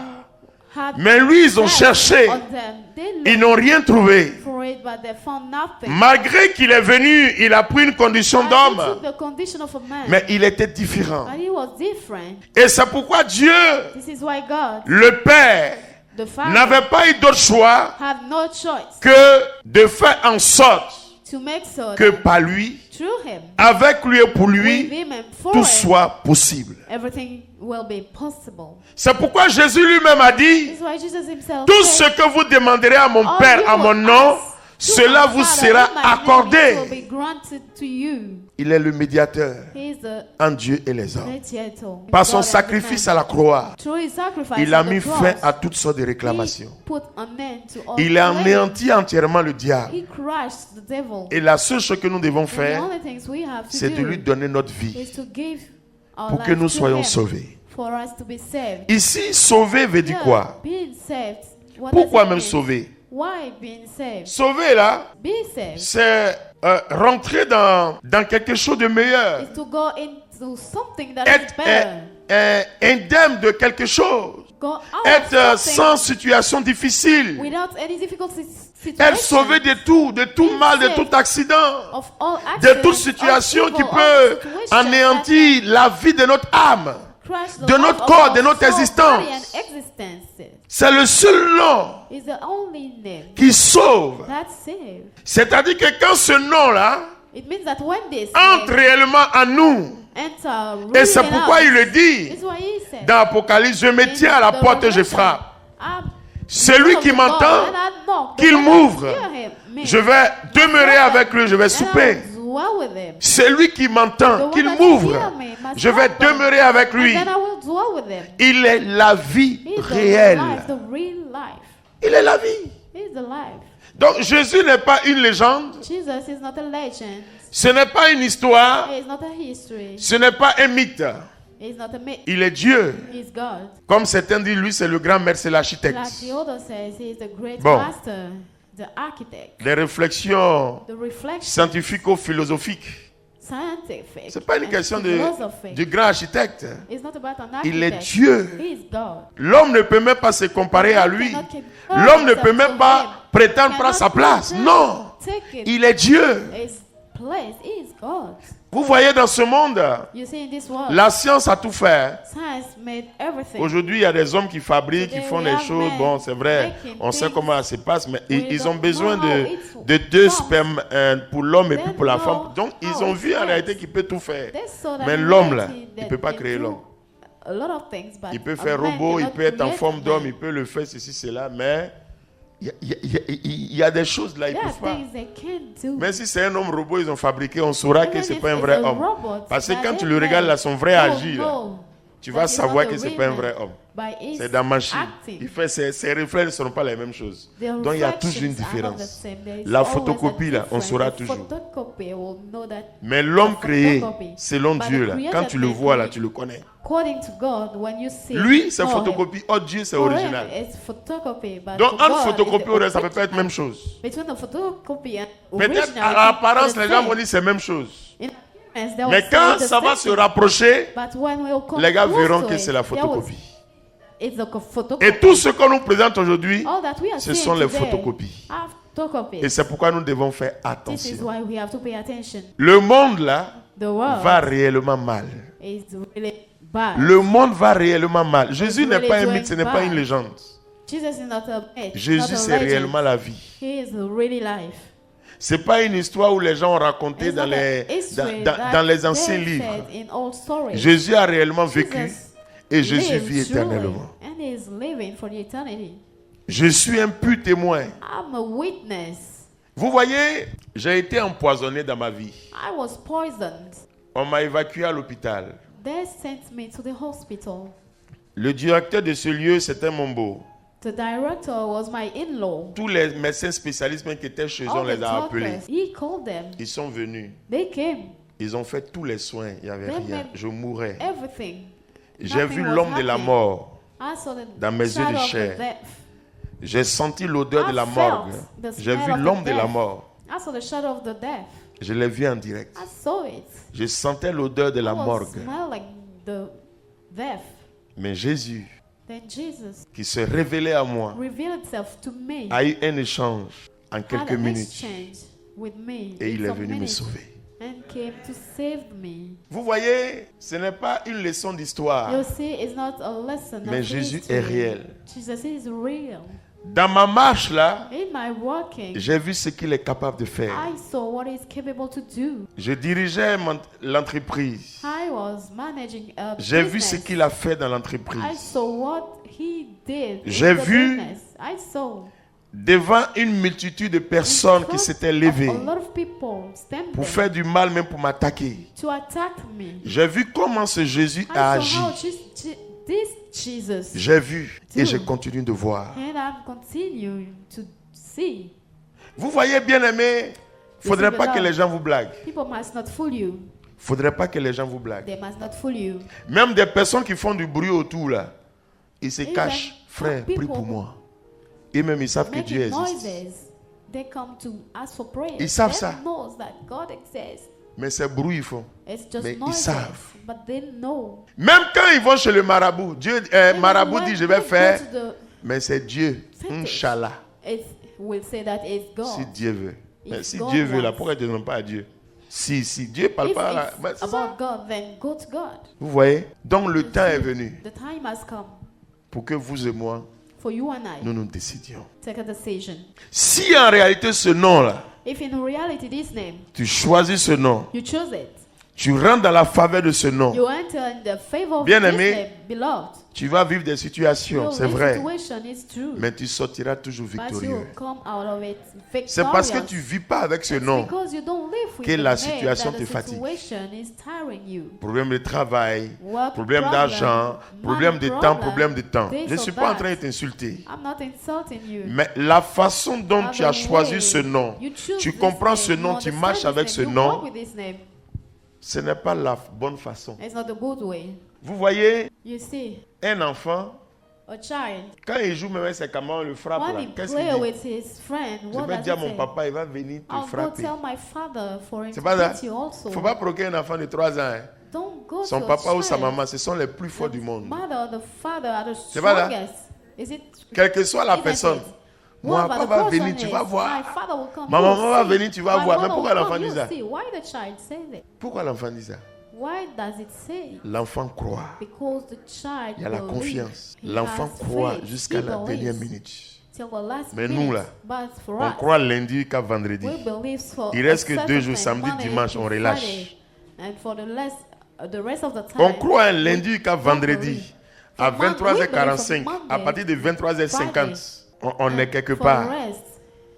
had Mais lui, ils ont death cherché. on them. They Ils looked n'ont rien trouvé. for it, but they found nothing. Malgré qu'il est venu, il a pris une condition And he d'homme. took the condition of a man, Mais il était différent. and he was different. Et c'est pourquoi Dieu, This is why God, le Père, the Father, n'avait pas eu d'autre choix had no choice que de faire en sorte to make so que that par lui, through him, avec lui et pour with lui, him and for tout him, soit possible. everything will be possible. C'est pourquoi Jésus lui-même a dit, This is why Jesus himself tout ce said, que vous demanderez à mon all Père you en mon will nom, ask cela vous sera accordé. Il est le médiateur entre Dieu et les hommes. Par son sacrifice à la croix, il a mis fin à toutes sortes de réclamations. Il a anéanti entièrement le diable. Et la seule chose que nous devons faire, c'est de lui donner notre vie pour que nous soyons sauvés. Ici, sauver veut dire quoi? Pourquoi même sauver? Sauver là, c'est rentrer dans quelque chose de meilleur. Être indemne de quelque chose. Être sans situation difficile. Être sauvé de tout mal, de tout accident, de toute situation qui peut anéantir la vie de notre âme, de notre corps, de notre existence. C'est le seul nom qui sauve. C'est-à-dire que quand ce nom-là entre réellement en nous, et c'est pourquoi il le dit dans Apocalypse, je me tiens à la porte et je frappe. Celui qui m'entend, qu'il m'ouvre. Je vais demeurer avec lui, je vais souper. Celui qui m'entend, qu'il m'ouvre. Je vais demeurer avec lui. Il est la vie réelle. Il est la vie. Donc Jésus n'est pas une légende. Ce n'est pas une histoire. Ce n'est pas un mythe. Il est Dieu. Comme certains disent, lui c'est le grand maître, c'est l'architecte. Bon. Les réflexions scientifico-philosophiques. Ce n'est pas une question du grand architecte. Il est Dieu. L'homme ne peut même pas se comparer à lui. L'homme ne peut même pas prétendre prendre sa place. Non. Il est Dieu. Vous voyez dans ce monde, la science a tout fait. Aujourd'hui, il y a des hommes qui fabriquent, qui font des choses. Bon, c'est vrai, on sait comment ça se passe, mais ils ont besoin de deux spermes pour l'homme et puis pour la femme. Donc, ils ont vu en réalité qu'il peut tout faire. Mais l'homme, là, il ne peut pas créer l'homme. Il peut faire robot, il peut être en forme d'homme, il peut le faire, ceci, cela, mais il y a des choses là, ils ne peuvent pas. Mais si c'est un homme robot, ils ont fabriqué, on saura que ce n'est pas un vrai homme. Parce que quand tu le regardes là, son vrai agi, là, tu vas savoir que ce n'est pas un vrai homme. C'est dans la machine. Il fait ses reflets ne seront pas les mêmes choses. Donc il y a toujours une différence. La photocopie là, on saura toujours. Mais l'homme créé, selon Dieu là, quand tu le vois là, tu le connais. Lui, c'est photocopie. Oh Dieu, c'est original. Donc entre photocopie et ça peut pas être la même chose. Peut-être à l'apparence, les gens vont dire c'est la même chose. Mais quand ça va se rapprocher, les gars verront que c'est la photocopie. Et tout ce qu'on nous présente aujourd'hui, ce sont les photocopies. Et c'est pourquoi nous devons faire attention. Le monde là va réellement mal. Le monde va réellement mal. Jésus n'est pas un mythe, ce n'est pas une légende. Jésus, c'est réellement la vie. Ce n'est pas une histoire où les gens ont raconté dans les anciens livres. Jésus a réellement vécu et Jésus vit éternellement. Je suis un pur témoin. Vous voyez, j'ai été empoisonné dans ma vie. On m'a évacué à l'hôpital. Le directeur de ce lieu, c'était mon beau. The director was my in-law. Tous les médecins spécialistes qui étaient chez eux, on les a appelés. He called them. Ils sont venus. They came. Ils ont fait tous les soins. Il n'y avait rien. Je mourais. Everything. J'ai vu l'homme de la mort dans mes yeux de chair. J'ai senti l'odeur de la morgue. J'ai vu l'homme de la mort. I saw the shadow of the death. Je l'ai vu en direct. I saw it. Je sentais l'odeur de la morgue. Smell like the death. Mais Jésus, Then Jesus qui se révélait à moi, revealed itself to me. a eu un échange en Had quelques an minutes. exchange with me Et il est in some venu me minutes sauver. and came to save me. Vous voyez, ce n'est pas une leçon d'histoire. You see, it's not a lesson Mais of Jésus history. est réel. Jesus is real. Dans ma marche là, In my walking, j'ai vu ce qu'il est capable de faire. I saw what he's capable to do. Je dirigeais l'entreprise. I was managing a J'ai vu ce business. qu'il a fait dans I l'entreprise. saw what he did. J'ai in the vu business. I saw devant une multitude de personnes qui s'étaient levées A lot of people stand pour there faire du mal, même pour m'attaquer. to attack me. J'ai vu comment ce Jésus a And agi. somehow this Jesus, J'ai vu et je continue de voir. and I'm continuing to see. Vous voyez, bien-aimés, il ne faudrait pas que les gens vous blaguent. People must not fool you. Il ne faudrait pas que les gens vous blaguent. They must not fool you. Même des personnes qui font du bruit autour, là, ils se Even cachent. Frère, prie pour moi. Et même ils savent que Dieu Making existe. noises. They come to ask for prayer. Ils savent They ça. knows that God exists. Mais c'est bruit ils font. It's just Mais ils noises, savent. but they know. Même quand ils vont chez le marabout, marabout Even dit when je vais they faire, go to mais c'est Dieu. Fetish. Inch'Allah. we'll say that it's God. Si Dieu veut. Mais If si God Dieu veut, là, wants. pourquoi tu ne demandes pas à Dieu? Si Dieu ne parle If pas là. it's Ben, c'est ça. about God, then go to God. Vous voyez? Donc le temps est venu The time has come pour que vous et moi, for you and I nous nous décidions. take a decision. Si en réalité ce nom-là, If in reality this name, tu choisis ce nom, you choose it, tu rentres dans la faveur de ce nom, you enter in the favor of Bien-aimé, this name, beloved. tu vas vivre des situations, c'est vrai, situation is true, mais tu sortiras toujours but you victorieux. come out of it C'est parce que victorious. tu ne vis pas avec ce It's nom. because you don't live with que the la name situation that te the fatigue. situation is tiring you. Problème de travail, Work problème problem, d'argent, problème de money temps, problem, problème de temps. this Je ne or suis pas en that. train de t'insulter. I'm not insulting you. Mais la façon dont tu as By the choisi way ce nom, you choose tu this comprends name, ce nom, you tu understand marches this avec name, ce you nom, walk with this name. ce n'est pas la bonne façon. It's not the good way. Vous voyez, You see, un enfant, a child, quand il joue même avec ses camarades, on le frappe when là. he Qu'est-ce play qu'il dit? with his friend, Je what vais does dire à he mon say? papa, il va venir te I'll go frapper. tell my father for him C'est to pas ça. beat you also. Il ne faut pas provoquer un enfant de 3 ans. Hein. Don't go Son to papa a ou sa child. maman, ce sont les plus forts du monde. Mother or the father are the C'est pas ça. strongest. Is it? Quelle que soit la Isn't personne. it? Mon Whoever papa the va person venir, tu is, vas voir. my father will come, Ma you maman va see. venir, tu vas My voir. Mais mother pourquoi will l'enfant come, dit you ça? see. Why the child says it? Pourquoi l'enfant dit ça? Why does it say? L'enfant croit. Because the child Il y a la believes. confiance. He L'enfant has croit faith. jusqu'à He la believes dernière minute. till the last Mais minute. nous, là, But for On us, croit lundi qu'à vendredi. we believe for Il reste a que 2 certain jours, time, samedi, Monday dimanche, to on relâche. Friday. And for the rest of the time, On croit un lundi qu'à we vendredi. believe. À For Mon- we believe 23h45, from à Monday partir de 23h50, on est quelque for part. the rest,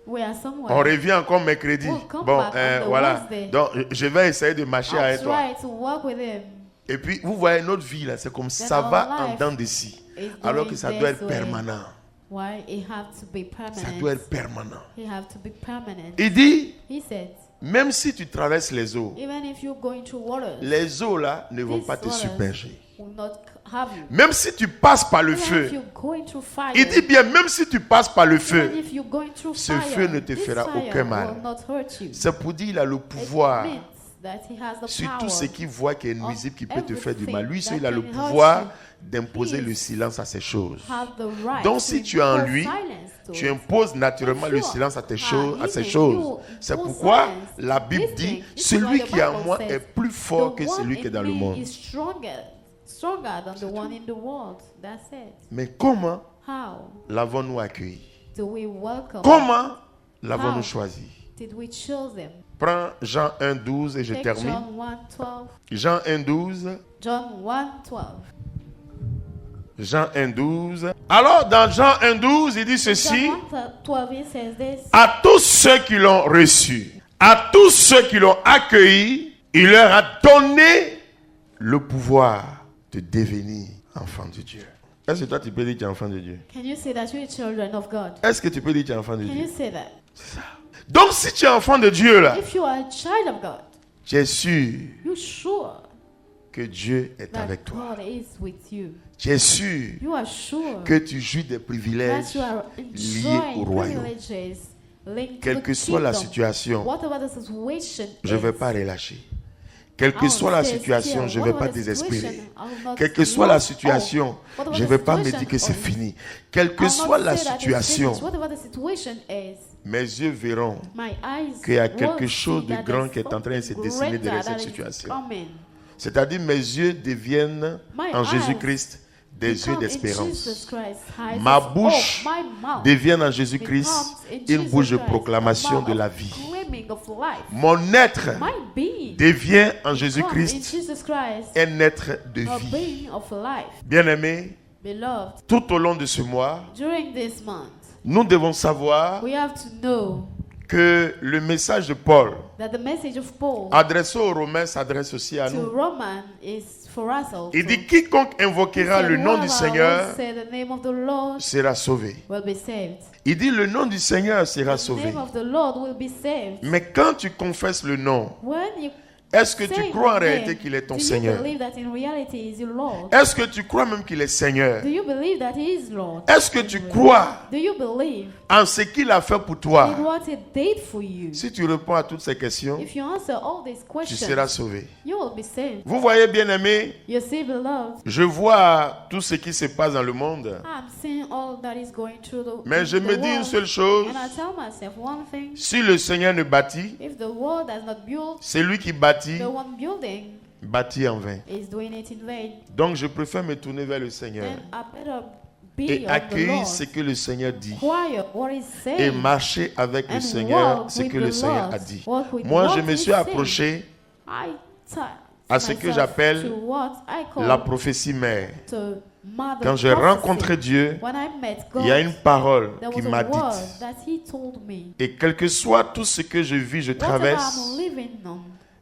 we are somewhere. On revient encore mercredi. We'll come Bon, back on the voilà. Wednesday. Donc, je vais essayer de marcher I'll avec toi. try to work with him. Et puis, vous voyez, notre vie, là, c'est comme ça our va en life dents d'ici. is Alors going que ça this doit être way. permanent. Why it have to be Ça permanent? doit être permanent. It have to be permanent. Il dit, He said, même si tu traverses les eaux, even if you're going through waters, les eaux là ne vont these pas te waters submerger. will not have you. Même si tu passes par le Even if feu, you're going through fire, il dit bien, même si tu passes par le even feu, if you're going through ce fire, feu ne te this fera fire aucun mal. will not hurt you. c'est pour dire qu'il a le It pouvoir means that he has the sur power tout ce qu'il voit qui est nuisible, qui peut te faire du mal. Lui, everything il a le that can hurt pouvoir you. d'imposer He le silence à ces choses. have the right Donc, to si tu es en impose lui, silence to tu it. imposes naturellement If le you silence à tes are choses, à in ces it, choses. you C'est impose pourquoi silence la to Bible this dit, thing. This is celui why the qui est en Bible moi says, est plus fort the que one celui qui est in dans le me monde. is stronger than the one in the world. That's it. Mais comment How l'avons-nous accueilli? do we welcome? Comment l'avons-nous How? choisi? Did we choose him? Prends Jean 1,12 et je Take termine. John 1:12. Jean 1,12. John 1:12. Jean 1,12. Alors, dans Jean 1,12, il dit ceci. John 1:12 it says this. À tous ceux qui l'ont reçu, à tous ceux qui l'ont accueilli, il leur a donné le pouvoir de devenir enfant de Dieu. Est-ce que toi tu peux dire que tu es enfant de Dieu? Can you say that you're children of God? Est-ce que tu peux dire que tu es enfant de Can you Dieu? say that? Donc si tu es enfant de Dieu là, If you are a child of God, tu es sûr you're sure que Dieu est that avec toi. God is with you. Tu es sûr You are sure que tu jouis des that privilèges you are liés au enjoying royaume. privileges linked to Quelle the que soit la kingdom. situation, Whatever the situation je ne vais is, pas relâcher. Quelle que I soit will la stay situation, still. je ne vais pas Whatever the désespérer. situation, I will not Quelle que soit la lose situation, hope. Whatever je ne the vais pas me situation dire que c'est is, fini. Quelle I que will soit not la say that it's situation, finished. Whatever the situation is, mes yeux verront my eyes qu'il y a will quelque see chose de that grand there's qui est en train de se dessiner greater derrière that cette is situation. coming. C'est-à-dire mes yeux deviennent My en eyes Jésus-Christ des yeux Become in Jesus d'espérance. Christ, eyes Ma of bouche hope. My mouth devient en Jésus-Christ becomes in une Jesus bouche de Christ, proclamation a mouth de la of vie. claiming of life. Mon être My being devient en becomes in Jésus-Christ Jesus Christ un être de a vie. being of life. Bien-aimé, Beloved, tout au long de ce mois, during this month, Nous devons savoir We have to know que le message de Paul that the message of Paul adressé aux Romains s'adresse aussi à to nous. Roman is for us also. Il dit quiconque invoquera le nom du Seigneur Say the name of the Lord sera sauvé. will be saved. Il dit le nom du Seigneur sera The sauvé. name of the Lord will be saved. Mais quand tu confesses le nom, When you est-ce que tu say crois en the réalité name, qu'il est ton do you Seigneur? believe that in reality he is your Lord? Est-ce que tu crois même qu'il est Seigneur? Do you believe that he is Lord? Est-ce que tu crois Do you believe en ce qu'il a fait pour in toi? what he did for you? Si tu réponds à toutes ces questions, If you answer all these tu questions, seras sauvé. you will be saved. Vous voyez, bien-aimés, You see, beloved, je vois tout ce qui se passe dans le monde. I'm seeing all that is going through the, Mais je the me dis une world, seule chose. and I tell myself one thing: Si le Seigneur ne bâtit, if the world does not build, c'est lui qui bâtit, the one building bâtit en vain. is doing it in vain. Donc je préfère me tourner vers le Seigneur Then I better be et on the accueillir Lord, ce que le Seigneur dit quiet what He's et saying, marcher avec le and Seigneur walk ce with que the le Seigneur Lord, a dit. walk with Moi, what je me He's suis saying. approché I tie à ce que myself j'appelle to what I call la prophétie mère. to mother Quand j'ai prophecy. rencontré Dieu, When I met God, il y a une parole there qui was m'a a word dite. that He told me. Et quel que soit tout ce que je vis, je Whatever traverse, I'm living on,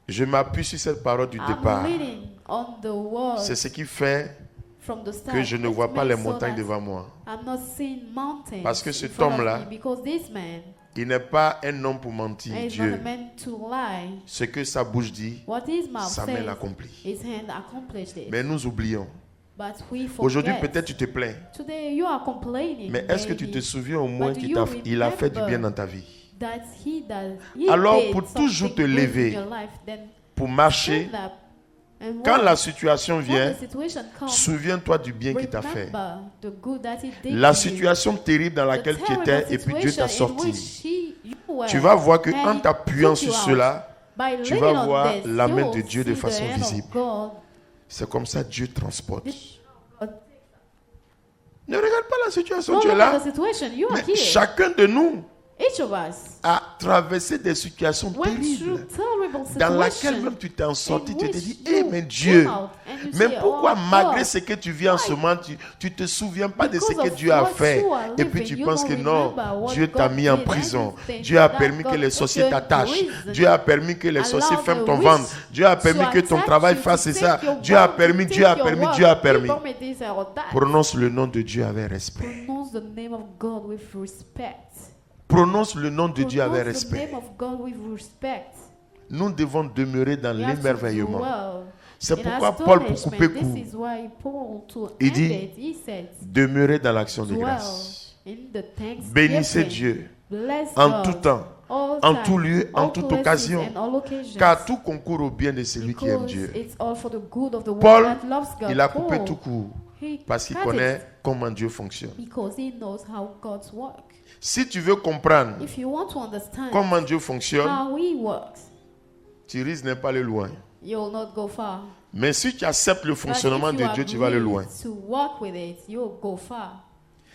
je m'appuie sur cette parole du départ. I'm leaning on the word C'est ce qui fait from the start. que je ne It vois pas les makes so montagnes that devant moi. I'm not seeing mountains Parce que in cet front of homme-là, me, because this man il n'est pas un homme pour mentir, is not a Dieu. man to lie. Ce que sa bouche dit, What his mouth sa main says, l'accomplit. his hand accomplished it. Mais nous oublions. But we Aujourd'hui, forget. peut-être tu te plains. Today you are complaining. Mais est-ce que tu maybe, te souviens au moins but qu'il you il a fait du remember bien dans ta vie? that he Alors, did pour toujours something te good in lever, your life, then Pour marcher, stand up and quand walk. la situation When vient, the situation comes, souviens-toi du bien qu'il t'a fait. remember the good that he did La to you. situation terrible dans laquelle The tu terrible étais et puis Dieu t'a situation in sorti. which you were, Tu vas voir que and en he t'appuyant took sur you out. cela, By tu leaning vas on voir this, la you main will de Dieu de see façon the hand of visible. God. C'est comme ça Dieu transporte. This- Ne regarde pas la situation, Don't tu es look at là. the situation. You are Mais here. chacun de nous Each of us a traversé des situations went terribles through terrible dans laquelle situations. même tu t'en sorti, in tu te which dis, you eh mais Dieu, came out and you mais say, pourquoi "Oh, malgré God, ce que tu vis en ce moment, tu te souviens pas de ce because que of Dieu a what fait you are et puis living, tu you penses don't que non, remember what Dieu t'a God mis en did, prison, and you think Dieu a that permis que God les put sorciers you in t'attachent, prison, Dieu a permis que les allow sorciers the ferment ton witch ventre, Dieu a to permis que ton attack travail you, to fasse ça, take your Dieu a work, permis, to Dieu a take your permis, work, Dieu a to permis. permit this or that. Prononce le nom de Dieu avec respect. Pronounce the name of God with respect. Prononce le nom de Dieu avec Pronounce the respect. name of God with respect. Nous devons demeurer dans We have to l'émerveillement. dwell C'est in pourquoi Paul, pour astonishment. couper This court, is why Paul, to il end dit, it, he said, demeurer dans l'action de dwell grâce. in the thanksgiving. Bénissez Dieu Bless en God tout temps, all en time, tout lieu, en all toute places occasion, and all occasions. car tout concourt au bien de celui qui aime Because Dieu. it's all for the good of the one Paul, that loves God. il a coupé Paul, tout court he parce qu'il cut connaît it comment Dieu fonctionne. because he knows how God's work. Si tu veux comprendre If you want to understand comment Dieu fonctionne, how he works, tu risques de pas aller loin. you will not go far. Mais si tu acceptes le But fonctionnement if de you Dieu, tu vas aller agree loin. to work with it, you will go far.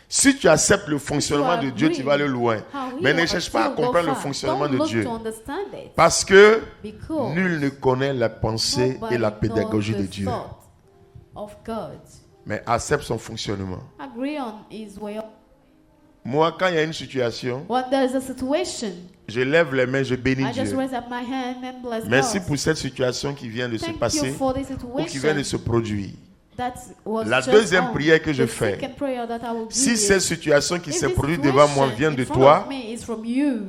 Si tu acceptes le fonctionnement de Dieu, tu vas aller loin. How he Mais ne works, cherche pas à you will go comprendre le far. fonctionnement Don't de look Dieu. to understand it. Parce que Because nul ne connaît la pensée nobody et la pédagogie knows de the Dieu. thought of God. Mais accepte son fonctionnement. Agree on his way. Moi, quand il y a une situation, When there is a situation, je lève les mains, je bénis I just Dieu. raise up my hand and bless Merci God. pour cette situation qui vient de se Thank you passer for this ou qui vient de se situation. produire. That was La just deuxième on. prière que je The fais, second prayer that I will si give cette is, situation qui if s'est this produite devant moi situation vient in de front toi, of me is from you,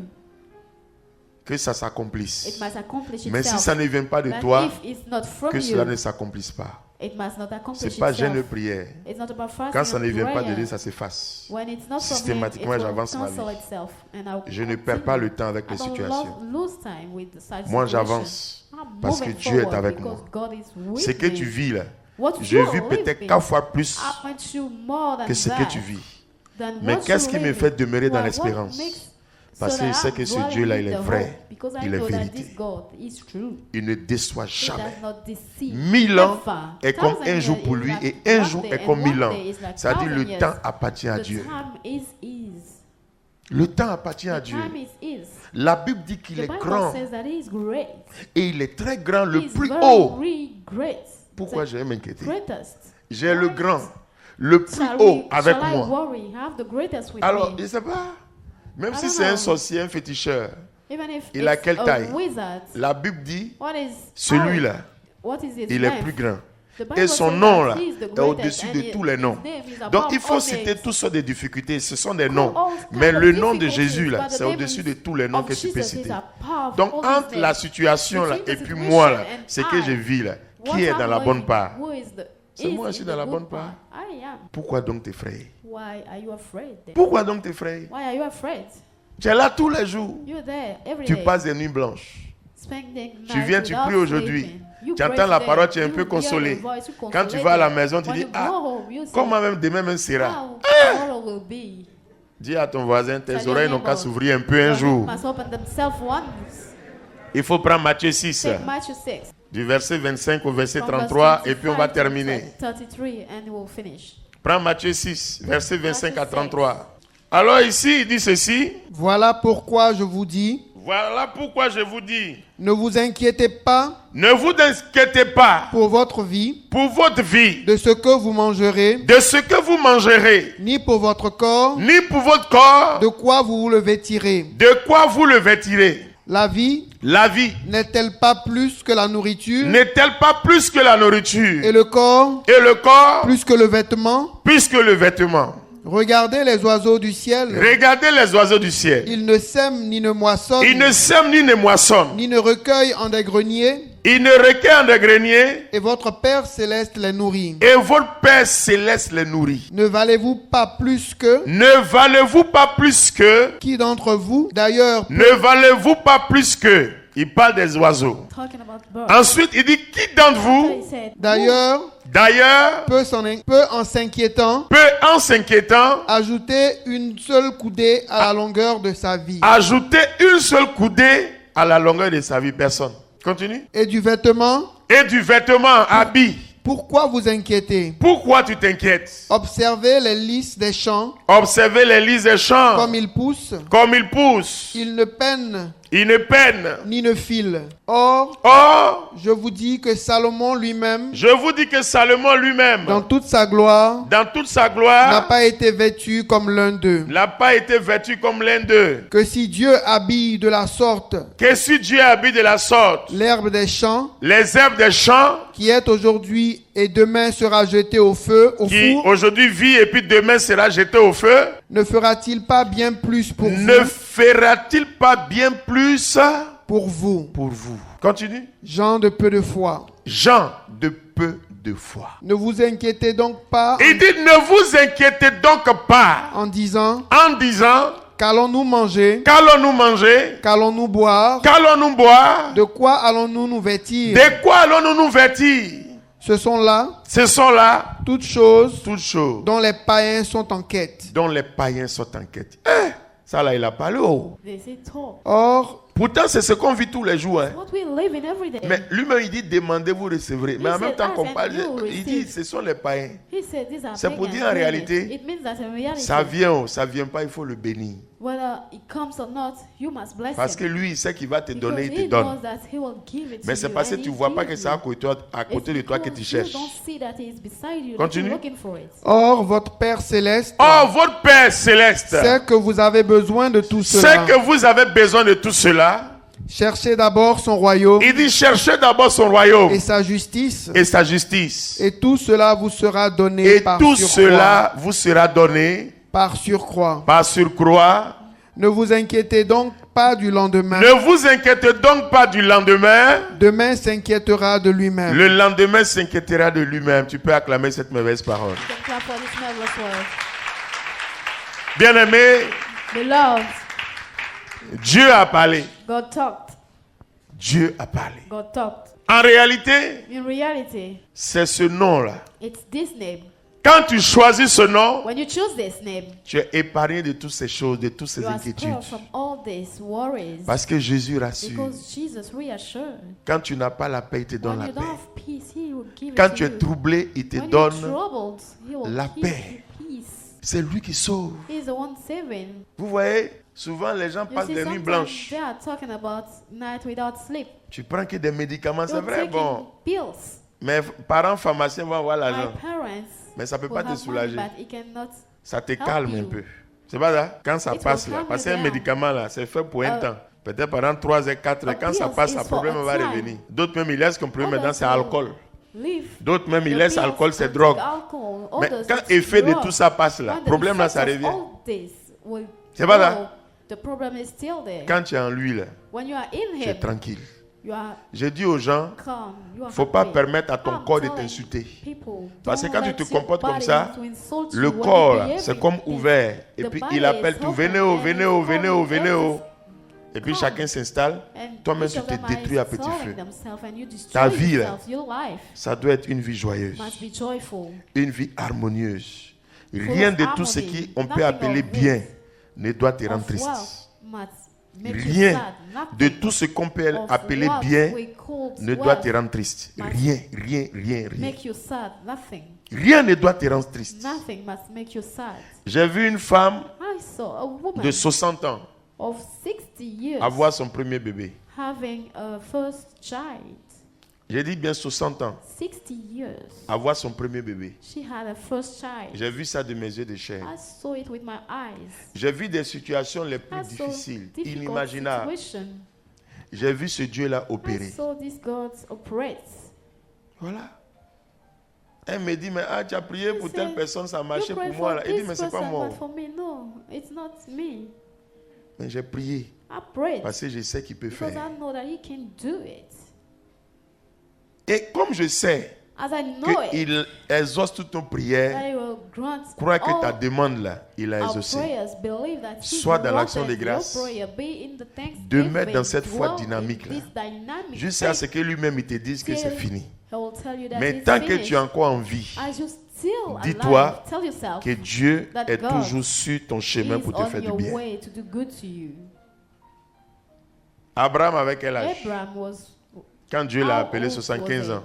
que ça it s'accomplisse. must accomplish Mais si itself. ça ne vient pas de But toi, if it's not from que cela you, ne s'accomplisse pas. it must not accomplish C'est pas itself. jeûne prière. It's not about fasting Quand ça and ne vient pas de prayer. Dieu, ça s'efface. When it's not from him, it Systématiquement, will j'avance ma cancel vie. itself, and I will Je ne perds pas continue. le temps avec I les don't situations. lose time with the such Moi, situation. j'avance I'm parce que moving Dieu est forward avec because moi. God is with Ce que me. tu vis là, What je you vis are peut-être living, 4 fois plus I went through more than que ce que that, tu vis. than Mais what qu'est-ce you qui me live. fait demeurer dans Well, l'espérance? what makes Parce so que je that sais I'm que ce dwelling Dieu-là, with il est the vrai. hope, because I Il est know that vérité. this God is true. Il ne déçoit He jamais. does not deceive. 1000 ans Never. est comme 1,000 un jour years pour is lui like et un one jour day, est and comme 1000 one ans. day is like C'est-à-dire 1,000 le years. temps appartient à The Dieu. time is his. Le temps appartient à The Dieu. time is his. La Bible dit qu'il The est Bible grand says that he is great. et il est très grand, He le is plus haut. very great. Pourquoi The je vais m'inquiéter? greatest. J'ai le grand, le plus haut avec moi. worry? Have the greatest with Alors, me. je ne sais pas. Même I si don't c'est un know. sorcier, un féticheur, Even if il a it's quelle a taille? wizard, La Bible dit, what is celui-là, what is his il est name? plus grand. The Bible Et son says nom, that là, he is the est greatest au-dessus and de his tous les noms. name is above Donc, il faut all citer names. toutes sortes de difficultés. Ce sont des noms. all kinds Mais of le nom de difficulties, Jésus, là, but the c'est name au-dessus de tous les noms of que tu peux Jesus is citer. above Donc, all his entre la names. situation, là, Between et the puis situation moi, là, and c'est que I, je vis, là, what qui est I'm dans la bonne going- part? who is the- C'est is moi in aussi the dans la good bonne part. I am. Pourquoi donc t'effrayer? Why are you afraid then? Pourquoi donc t'effrayer? Why are you afraid? Tu es là tous les jours. You're there every Tu day. passes des nuits blanches. Spending Tu night viens, tu without pries aujourd'hui. sleeping. You Tu pray entends la today. parole, tu es un You peu hear the consolé. voice, you Quand tu consolate vas à la them. maison, tu When dis, you go ah, home, you say, comment même demain même sera. how tomorrow will be. Dis à ton voisin, tes Tell your oreilles n'ont qu'à neighbor, s'ouvrir un peu un your jour. must open themselves once. Il faut prendre Matthieu 6, Take Matthew 6. du verset 25 au verset from verse 33, et puis on va 25 to terminer. 33 and we'll finish. Prends Matthieu 6, verset 25 à Matthieu 6. 33. Alors ici, il dit ceci. Voilà pourquoi je vous dis, Voilà pourquoi je vous dis, ne vous inquiétez pas ne vous inquiétez pas pour votre vie, pour votre vie, de ce que vous mangerez, de ce que vous mangerez, ni pour votre corps, ni pour votre corps, de quoi vous le vêtirez. de quoi vous le vêtirez. La vie La vie n'est-elle pas plus que la nourriture, n'est-elle pas plus que la nourriture, et le corps et le corps plus que le vêtement? plus que le vêtement? Regardez les oiseaux du ciel. Regardez les oiseaux du ciel. Ils ne sèment ni ne moissonnent, Ils ne sèment ni ne moissonnent. ni ne recueillent en des greniers, Ils ne recueillent en des greniers. et votre Père céleste les nourrit. Et votre Père céleste les nourrit. Ne valez-vous pas plus que Ne valez-vous pas plus que, qui d'entre vous, d'ailleurs, ne valez-vous pas plus que. Il parle des oiseaux. Talking about birds. Ensuite, il dit, qui d'entre He vous, said, d'ailleurs, d'ailleurs, peut en s'inquiétant, peut en s'inquiétant, ajouter une seule coudée à la longueur de sa vie? ajouter une seule coudée à la longueur de sa vie? Personne. Continue. Et du vêtement, Et du vêtement, habit. pourquoi vous inquiétez? Pourquoi tu t'inquiètes? Observez les lys des champs, Observez les lys des champs. comme ils poussent. Comme ils poussent. Ils ne peinent Ils ne peinent. ni ne filent. Or, Or, je vous dis que Salomon lui-même, je vous dis que Salomon lui-même, dans toute sa gloire, dans toute sa n'a gloire, pas été vêtu comme l'un d'eux. n'a pas été vêtu comme l'un d'eux. Que si Dieu habille de la sorte Que si Dieu habite de la sorte l'herbe des champs, les herbes des champs, qui est aujourd'hui et demain sera jetée au feu, au qui four, aujourd'hui vit et puis demain sera jeté au feu, ne fera-t-il pas bien plus pour ne vous, fera-t-il pas bien plus pour vous? pour vous? Continue. Gens de peu de foi. Gens de peu de foi. Ne vous inquiétez donc pas Il dit, ne vous inquiétez donc pas en disant, en disant, qu'allons-nous manger, qu'allons-nous manger, qu'allons-nous boire, qu'allons-nous boire, de quoi allons-nous nous vêtir? de quoi allons-nous nous vêtir? Ce sont là Ce sont là toutes choses toutes choses dont les païens sont en quête. dont les païens sont en quête. Ça là, il a parlé. Oh. They say talk. Or, Pourtant, c'est ce qu'on vit tous les jours. Hein. What we live in every day. Mais lui-même, il dit, demandez, vous recevrez. Mais en said, même temps qu'on ask parle, and you will il dit, receive. ce sont les païens. He said these are C'est pour pagans dire en doing réalité, it. It means that in reality, Ça vient ou ça vient pas, il faut le bénir. whether it comes or not, you must bless Parce que him. lui, il sait qu'il va te Because donner, il he te donne. knows that he will give it Mais to c'est you parce que and tu he ne vois pas que gives c'est à you. côté de toi que tu Because cherches. You don't see that he is beside you, that Continue. you're looking for it. or votre Père céleste Oh, votre Père céleste, sait que vous avez besoin de tout c'est cela. que vous avez besoin de tout cela. Cherchez d'abord son royaume Il dit, cherchez d'abord son royaume et sa justice, et sa justice. et tout cela vous sera donné Et par tout surcroît. cela vous sera donné Par surcroît. par surcroît. Ne vous inquiétez donc pas du lendemain. Ne vous inquiétez donc pas du lendemain. Demain s'inquiétera de lui-même. Le lendemain s'inquiétera de lui-même. Tu peux acclamer cette mauvaise parole. You can clap for this marvelous word. Bien-aimé, Beloved, Dieu a parlé. God talked. Dieu a parlé. God talked. En réalité, In reality, c'est ce nom-là. it's this name. Quand tu choisis ce nom, When you choose this name, tu es épargné de toutes ces choses, de toutes ces you are inquiétudes. spared from all these worries. Parce que Jésus rassure. Because Jesus reassured. Quand tu n'as pas la paix, il te donne When la you don't paix. have peace, He will give Quand it tu to es you. troublé, il te When you're donne. troubled, He will la give paix. you peace. C'est lui qui sauve. He's the one saving. Vous voyez, souvent les gens You passent see, des nuits sometimes blanches. they are talking about night without sleep. Tu prends que des médicaments, c'est You're vrai, taking bon. pills. Mais parents pharmaciens vont avoir My l'argent. parents Mais ça ne peut who pas te have money, soulager. but it cannot Ça te help calme un you. peu. C'est pas ça? Quand ça It will passe là, calm parce you qu'un down. médicament là, c'est fait pour un Uh, temps. Peut-être pendant 3 heures, 4 heures. a Quand ça pills passe, is le for problème a va time. revenir. D'autres même, ils laissent comme problème maintenant, c'est Others alcool. leave D'autres même, ils the laissent pills alcool, c'est and drogue. take alcohol. Mais Others quand it's l'effet de drug. tout ça passe là, When the problème là, effects ça of revient. all this will C'est pas go, là? the problem is still there. Quand tu es en lui là, When you are in tu es him, tranquille. you are Je dis aux gens, calm. You are faut pas happy. permettre à ton I'm corps de telling t'insulter. people, Parce que don't quand tu let te your comportes comme body ça, to insult you le when corps you là, behave c'est comme in ouvert. Et the puis body il appelle is tout, open venez oh, and venez it's oh, venez oh, calling venez oh. others. Et puis Come. chacun s'installe. And Toi-même, each tu of te them are détruis à petit installing feu. themselves and you destroy Ta vie, là. yourself. Your life Ça doit être une vie joyeuse, must be joyful. une vie harmonieuse. Rien de tout ce harmony. qu'on peut Nothing appeler of bien this ne doit te rendre of triste. wealth must make you Rien sad. de Nothing tout ce qu'on peut of appeler what bien we call ne doit wealth te rendre triste. must Rien, rien, rien, rien. make you sad. Nothing. Rien ne doit te rendre triste. Nothing must make you sad. J'ai vu une femme I saw a woman de 60 ans of 60 years avoir son premier bébé. having a first child. J'ai dit bien 60 ans, 60 years. avoir son premier bébé. She had a first child. J'ai vu ça de mes yeux de chair. I saw it with my eyes. J'ai vu des situations les I plus saw difficiles, difficult inimaginables. situation. J'ai vu ce Dieu-là I opérer. saw this God operate. Voilà. Elle me dit, mais ah, tu as prié pour telle said, personne, ça a You marché pray pour moi. Là. for Il dit, this mais c'est pas person, moi. but for me, no, it's not me. Mais j'ai prié I prayed parce que je sais qu'il peut because faire. I know that He can do it. Et comme je sais As I know it, qu'il exauce toutes nos that prières, He will grant crois que ta all demande là, il a our exaucé. prayers. Believe that He Soit dans l'action granted de grâce, your prayer, be in the demeure dans cette thanksgiving, foi dwell in dynamique là. this dynamic Jusqu'à faith. ce que lui-même il te dise que c'est fini. He will tell you that Mais it's tant que finished. tu es encore en vie, As you still dis-toi alive, tell yourself que Dieu that est God toujours sur ton chemin He is pour te on faire du your bien. way to do good to you. Abraham avait quel âge? Abraham was Quand Dieu l'a How appelé old 75 was ans.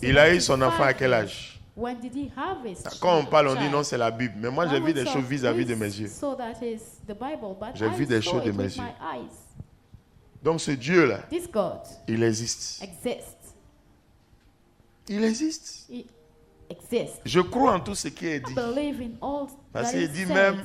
Il a eu son enfant à quel âge? when did he have his Quand on parle, on dit child? non, c'est la Bible. Mais moi, j'ai vu des choses vis-à-vis de mes yeux. So that is the Bible, but J'ai I vu des saw choses de it mes with yeux. my eyes. Donc, ce Dieu-là, This God il existe. exists. Il existe. He exists. Je crois en tout ce qui est I dit. believe in all Parce that qu'il is dit said. même,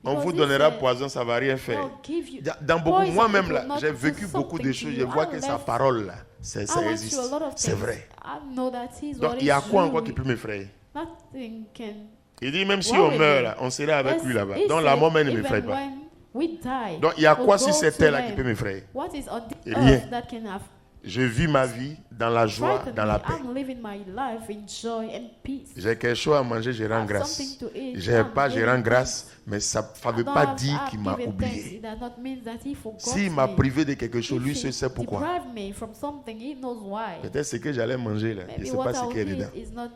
on Because vous he donnera said, poison, ça ne va rien faire. "I'll give you Dans beaucoup, poison, moi-même, it là, will not j'ai do vécu beaucoup de something choses. to Je you. vois I que sa left- parole, là, ça I went existe. through a lot of C'est things. vrai. I know that He's Donc, what il y a is quoi encore true. qui peut m'effrayer? Nothing can. Il dit, même si Worry on meurt, me. là, on serait avec Yes, lui là-bas. he Donc, la said, mort même ne even m'effraie pas. when we die, Donc, il y a we'll quoi go sur cette to terre-là qui him. peut m'effrayer? What is on the Rien. earth that can have Je vis ma vie dans la joie, frightened dans me? la paix. I'm living my life in joy and peace. J'ai quelque chose à manger, je rends Have grâce. something to eat, J'ai I'm pas, je giving rends grâce. Mais ça ne veut I don't pas have- dire I've qu'il m'a given oublié. thanks. It does not mean that he forgot S'il m'a me. privé de quelque chose, If lui he seul sait pourquoi. deprived me from something, he knows why. Peut-être ce que j'allais manger là. Je ne Maybe sais what pas ce I'll qu'il y a eat dedans. is not.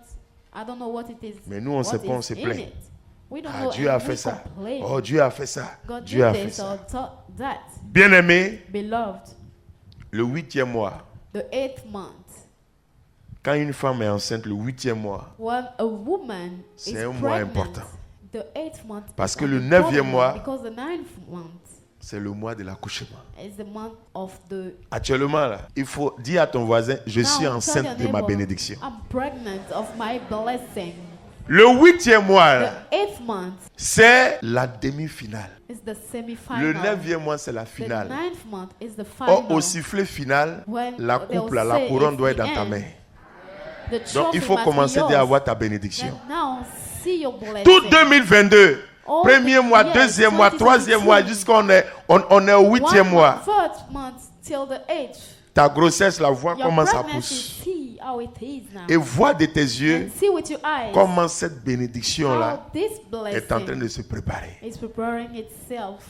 I don't know what it is. Mais nous, on what sait pas, on is se in plaint. it. We don't Ah, know Dieu and a we fait ça. complain. Oh, Dieu a fait ça. God Dieu a did fait this ça. or that. Bien-aimé, Beloved, le 8e mois, the 8th month, quand une femme est enceinte, le 8e mois, when a woman is c'est un mois pregnant, important. the 8th month Parce is que an le important 9e mois, because the 9th month c'est le mois de l'accouchement. is the month of the. Actuellement, là, il faut dire à ton voisin, je suis Now, tell enceinte your de ma neighbor, bénédiction. I'm pregnant of my blessing. Le 8e mois, The là, 8th month c'est la demi-finale. is the semi-final. Le 9e mois, c'est la The finale. 9th month is the final. Or, au sifflet final, When la they'll coupe, là, la say couronne it's doit être the dans ta end. main. The Donc, trophy il faut must be commencer yours. à avoir ta bénédiction. Then now see your blessing. Tout 2022, All premier the mois, years, deuxième mois, 2022, troisième mois, jusqu'on est, on est au 8e mois. First month till the 8th. Ta grossesse, la voix Your comment ça pregnancy, pousse. see how it is now. Et vois de tes yeux And see with your eyes comment cette bénédiction-là how this est en train blessing de se préparer. is preparing itself.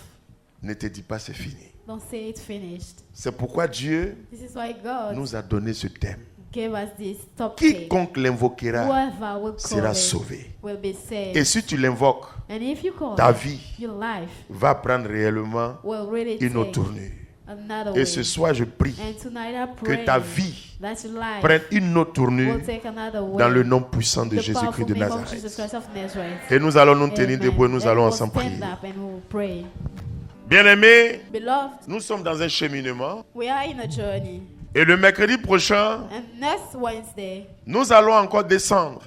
Ne te dis pas c'est fini. Don't say it's finished. C'est pourquoi Dieu This is why God nous a donné ce thème. gave us this topic. Quiconque l'invoquera Whoever will call sera it sauvé. will be saved. Et si tu l'invoques, And if you call ta it, vie your life va prendre réellement will really une autre take tournure. another Et way. ce soir, je prie And tonight I que pray ta vie that your life prenne une autre tournure will take another way. dans le nom puissant de The Jésus-Christ powerful de name of Nazareth. Jesus Christ of Nazareth. Et nous allons nous tenir Amen. debout et nous Then allons we'll ensemble prier. stand up and we'll pray. Bien-aimés, Beloved, nous sommes dans un cheminement. we are in a journey. Et le mercredi prochain, And next Wednesday, nous allons encore descendre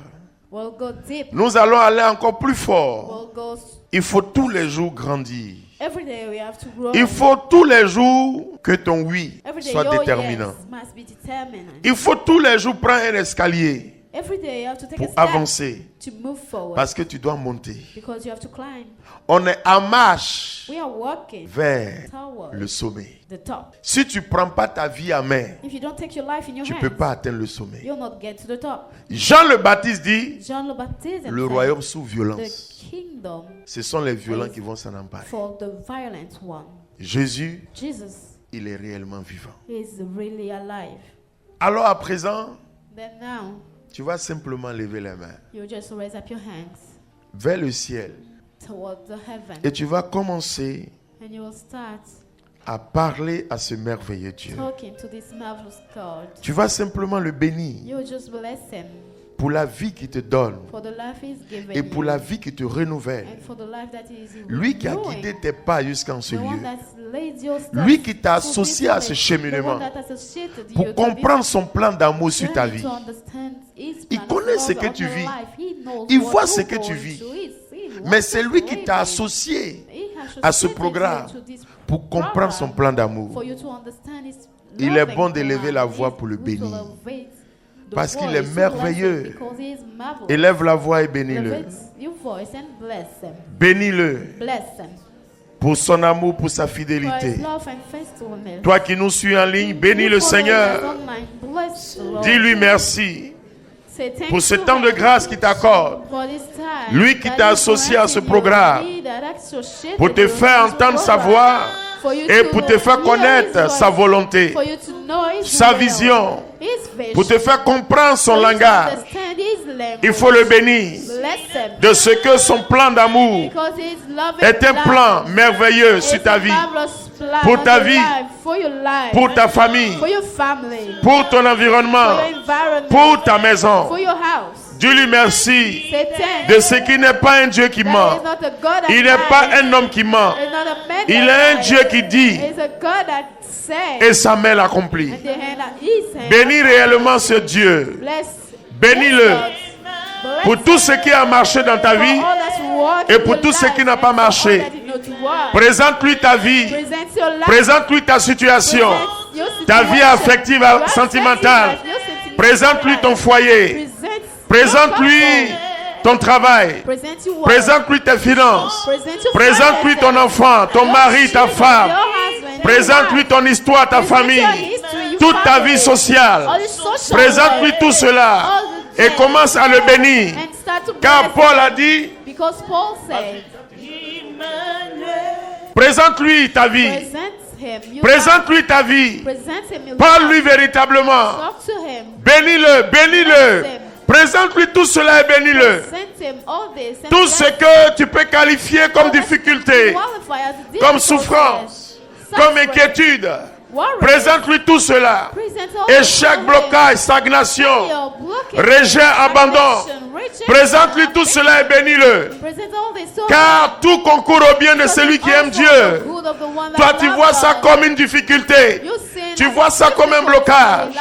We'll go deep. Nous allons aller encore plus fort. We'll go Il faut tous les jours grandir. every day. We have to grow. Il faut tous les jours que ton oui Every day soit your déterminant. yes must be determined. Il faut tous les jours prendre un escalier Every day you have to take a pour step avancer to move forward parce que tu dois monter. because you have to climb. On est en marche We are walking vers toward le sommet. the top. Si tu ne prends pas ta vie à main, If you don't take your life in your tu ne hands, peux pas atteindre le sommet. you'll not get to the top. Jean le Baptiste dit, John the Baptist le said, royaume sous the violence. kingdom Ce sont les violents qui vont s'en emparer. for the violent one. Jésus, Jesus il est réellement vivant. is really alive. Alors à présent, Then now tu vas simplement lever les mains you just raise up your hands vers le ciel toward the heaven et tu vas commencer and you will start à parler à ce merveilleux Dieu. talking to this marvelous God. Tu vas simplement le bénir You will just bless him pour la vie qu'il te donne for the life he's given et pour you la vie qu'il te renouvelle. and for the life that he is Lui qui a doing. guidé tes pas jusqu'en ce The one lieu. that's laid your steps Lui qui t'a to associé this à ce place. cheminement The one that associated pour you to comprendre this son plan d'amour sur ta journey vie. to understand his Il plan connaît of ce love que on tu your vis. life. He knows Il what voit you're ce que tu going vis. through. He sees what Mais c'est you're lui qui t'a living. associé He has à ce associated programme you to this pour comprendre son plan d'amour. for you to understand his Il est loving bon d'élever plan. la voix He's pour le good to bénir. elevate the Parce qu'il voice est to merveilleux. bless him because he is marvelous. Élève la voix et bénis-le. Elevate your voice and bless him. Bénis-le Bless him pour son amour, pour sa for his fidélité. love and faithfulness. Toi qui nous suis en ligne, bénis le Seigneur. Bless the Lord. Dis-lui merci Say thank pour ce you, temps de grâce qu'il t'accorde. for this time Lui qui that t'a is associé à ce granting you, programme he that associated pour te you faire to this entendre sa program, voix for you et to pour te faire hear connaître his sa voice, volonté, for you to know his sa will, vision, his vision, pour te faire comprendre son for you to langage. understand his language. Il faut le bénir Bless him, de ce que son plan d'amour because his loving est un plan merveilleux is sur ta a vie, marvelous plan pour on ta your vie, life, for your life, pour ta famille, for your family, pour ton for environnement, your environment, pour ta maison. for your house. Dis-lui merci Say thanks. de ce qui n'est pas un Dieu qui That ment. is not a God that Il n'est pas lies. un homme qui ment. It's not a man Il that est un lies. Dieu qui dit It's a God that says. et sa main l'accomplit. And the hand that he says. Bénis réellement ce Dieu. Bless. Bénis-le Bless pour tout ce qui a marché dans ta for vie all that's worked et in pour your tout ce life qui n'a and pas for marché. all that did not work. Présente-lui ta vie. Present your life. Présente-lui ta situation. Present your Ta vie situation. affective, Your sentimentale. affective life, your sentimental Présente-lui ton life. foyer. Present Présente-lui your couple. ton travail. Present your work. Présente-lui tes finances. Present your Présente-lui finances. ton enfant, ton Your mari, ta children, femme. your husband, your Présente-lui wife. ton histoire, ta Present famille. your history, your Toute ta family. vie sociale. All the social Présente-lui life. tout cela. All the Et things. commence à le bénir. And start to Car bless Paul him. a dit, Because Paul said, présente-lui ta vie. present him. You Présente-lui ta vie. present him. your Parle-lui life. véritablement. Talk to him. Bénis-le, bénis-le. Présente-lui tout cela et bénis-le. Present him all this. and Tout ce bless que tu peux qualifier comme difficulté, qualify as a comme difficulty, souffrance, comme suffering, inquiétude. worry. Présente-lui tout cela. Present all Et this chaque to him. blocage, stagnation, Your blockage, rejet, abandon. stagnation, rejection, Présente-lui tout cela et bénis-le. Present all this to him. Car tout concourt au bien de celui qui aime Dieu. Toi, tu vois ça comme une difficulté. Tu vois ça comme un blocage.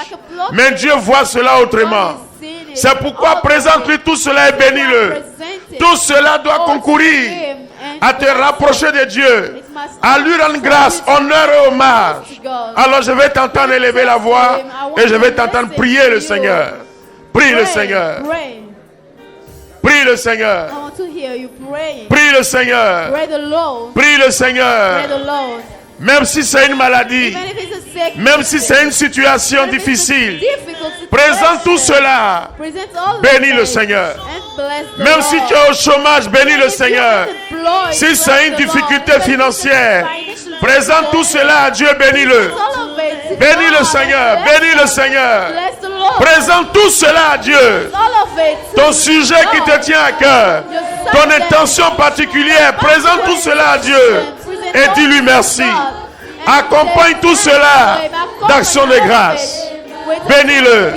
Mais Dieu voit cela autrement. C'est pourquoi présente-lui tout cela et bénis-le. Tout cela doit concourir à te rapprocher de Dieu, à lui rendre grâce, honneur et hommage. Alors je vais t'entendre élever la voix et je vais t'entendre prier le Seigneur. Prie le Seigneur. Pray. Prie le Seigneur. I want to hear you praying. Prie le Seigneur. Pray the Lord. Prie le Seigneur. Pray the Lord. Même si c'est une maladie, Even if it's a sickness, même si c'est une situation even if it's a difficile, difficult présente tout situation, cela. present all Bénis the le things Seigneur. and bless the Même si Lord. tu es au chômage, bénis Even le if you're Seigneur. unemployed, Si bless c'est une the difficulté Lord. financière, Even if it's financial présente tout difficulty, cela à Dieu, bénis-le. all of it to Bénis le God. Seigneur, Bless bénis le God. Seigneur. Bless the Lord. Présente tout cela à Dieu. All of it to Ton sujet qui te God. tient à cœur, ton intention particulière, présente tout cela à Dieu et dis-lui merci. Accompagne tout cela d'actions de grâce. Bénis-le.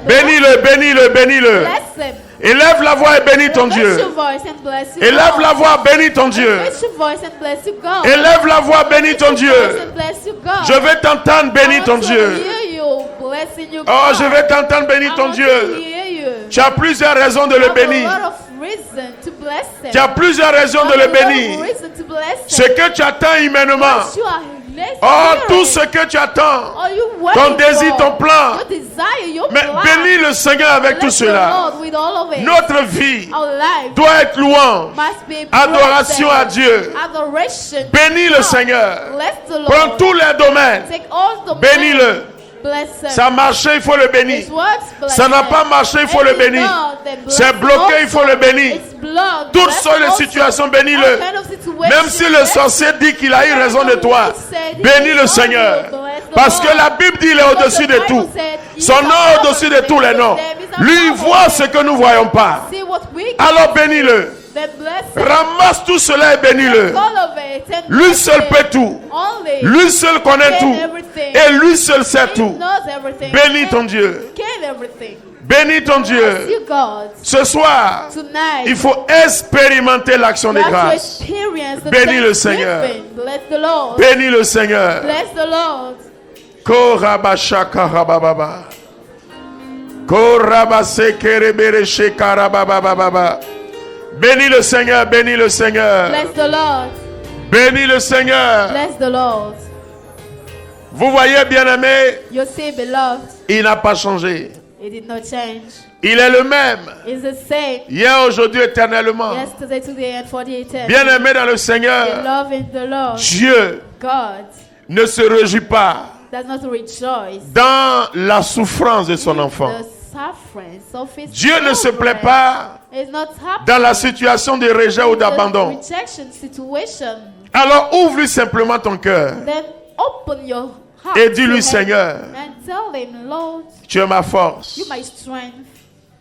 Bénis-le, bénis-le, bénis-le. Bless him. Élève la voix et bénis ton Raise Dieu. your voice and bless you, Élève God. la voix, bénis ton Dieu. Raise your voice and bless you, God. Élève la voix, bénis ton Raise your voice Dieu. and bless you, God. Je vais t'entendre, bénis I ton want to Dieu. hear you blessing you, Oh, God. je vais t'entendre, bénis I ton want to Dieu. hear you. Tu as plusieurs raisons de You le have bénir. a lot of reason to bless him. Tu as plusieurs raisons You de have le a lot of bénir. reason to bless Ce him. que tu attends humainement. What you are blessed Oh, here. tout ce que tu attends. All you Ton waiting désir, for. ton plan. Your desire, your Mais plan. bénis le Seigneur avec tout Bless the cela. Lord with all of it. Notre vie Our life doit être louange. must be Adoration à blessed. Dieu. Adoration. Bénis le Seigneur. Bless the Lord. Prends tous les domaines. Take all the Bénis-le. Bless him. Ça a marché, il faut le bénir. His works, bless Ça n'a him. pas marché, il faut If le it's bénir. not, then bless C'est him bloqué, il also. faut le bénir. It's blocked. Toutes Bless sortes him de also. situations, All bénis-le. kind of situations, Même si le bless sorcier dit qu'il a eu raison de toi, bénis le Seigneur. Parce que la Bible dit qu'il est au-dessus de tout. Son nom est au-dessus de tous les noms. Lui il voit ce que nous ne voyons pas. See what we Alors bénis-le. then bless him. Ramasse tout cela et bénis-le. All of it and Lui bless seul him. peut tout. Only. Lui seul connaît Gain tout. everything. Et lui seul sait He tout. knows everything. Bénis ton Dieu. Gain everything. Bénis ton Bless Dieu. you, God. Ce soir, Tonight. il faut expérimenter l'action de You have to grâce. experience the Bénis le Seigneur. thanksgiving. Bless the Lord. Bénis le Seigneur. Bless the Lord. Korabashakarabababa. Korabasekerebereshekarabababa. Bénis le Seigneur, bénis le Seigneur. Bless the Lord. Bénis le Seigneur. Bless the Lord. Vous voyez, bien-aimé, You see, beloved, il n'a pas changé. it did not change. Il est le même. It's the same. Hier, aujourd'hui, éternellement. Yesterday, today, and for the eternity. Bien-aimé dans le Seigneur, Love in the Lord. Dieu God ne se réjouit pas does not rejoice. dans la souffrance de son enfant. The sufferings of his Dieu ne se plaît children pas is not happy. dans la situation de rejet ou The d'abandon. rejection situation. Alors ouvre-lui simplement ton cœur Then open your heart et to dis-lui, him Seigneur, and tell him, Lord, tu es ma force, you my strength,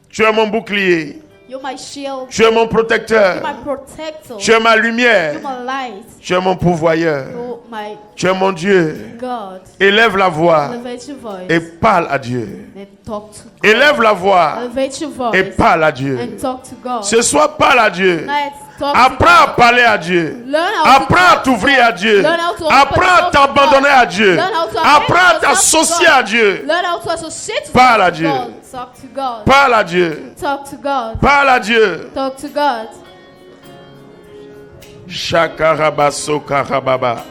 tu es mon bouclier, you my shield, tu es mon you my protecteur, protector, tu es ma lumière, you my light, tu es mon pourvoyeur, you my tu es mon Dieu. God. Élève la voix Elevate your voice et parle à Dieu. and talk to God. Élève la voix Elevate your et voice parle à Dieu. and talk to God. Ce soir, parle à Dieu. Tonight, talk Apprends à to God. parler à Dieu. Learn how to Apprends à talk to t'ouvrir God. à Dieu. Learn how to open Apprends à yourself to t'abandonner God. à Dieu. Learn how to Apprends à abandon yourself to t'associer God. à Dieu. Learn how to associate Parle à yourself to Dieu. God. Talk to God. Parle à Dieu. Talk to God. Parle à Dieu. Talk to God. Shakarabaso karababa.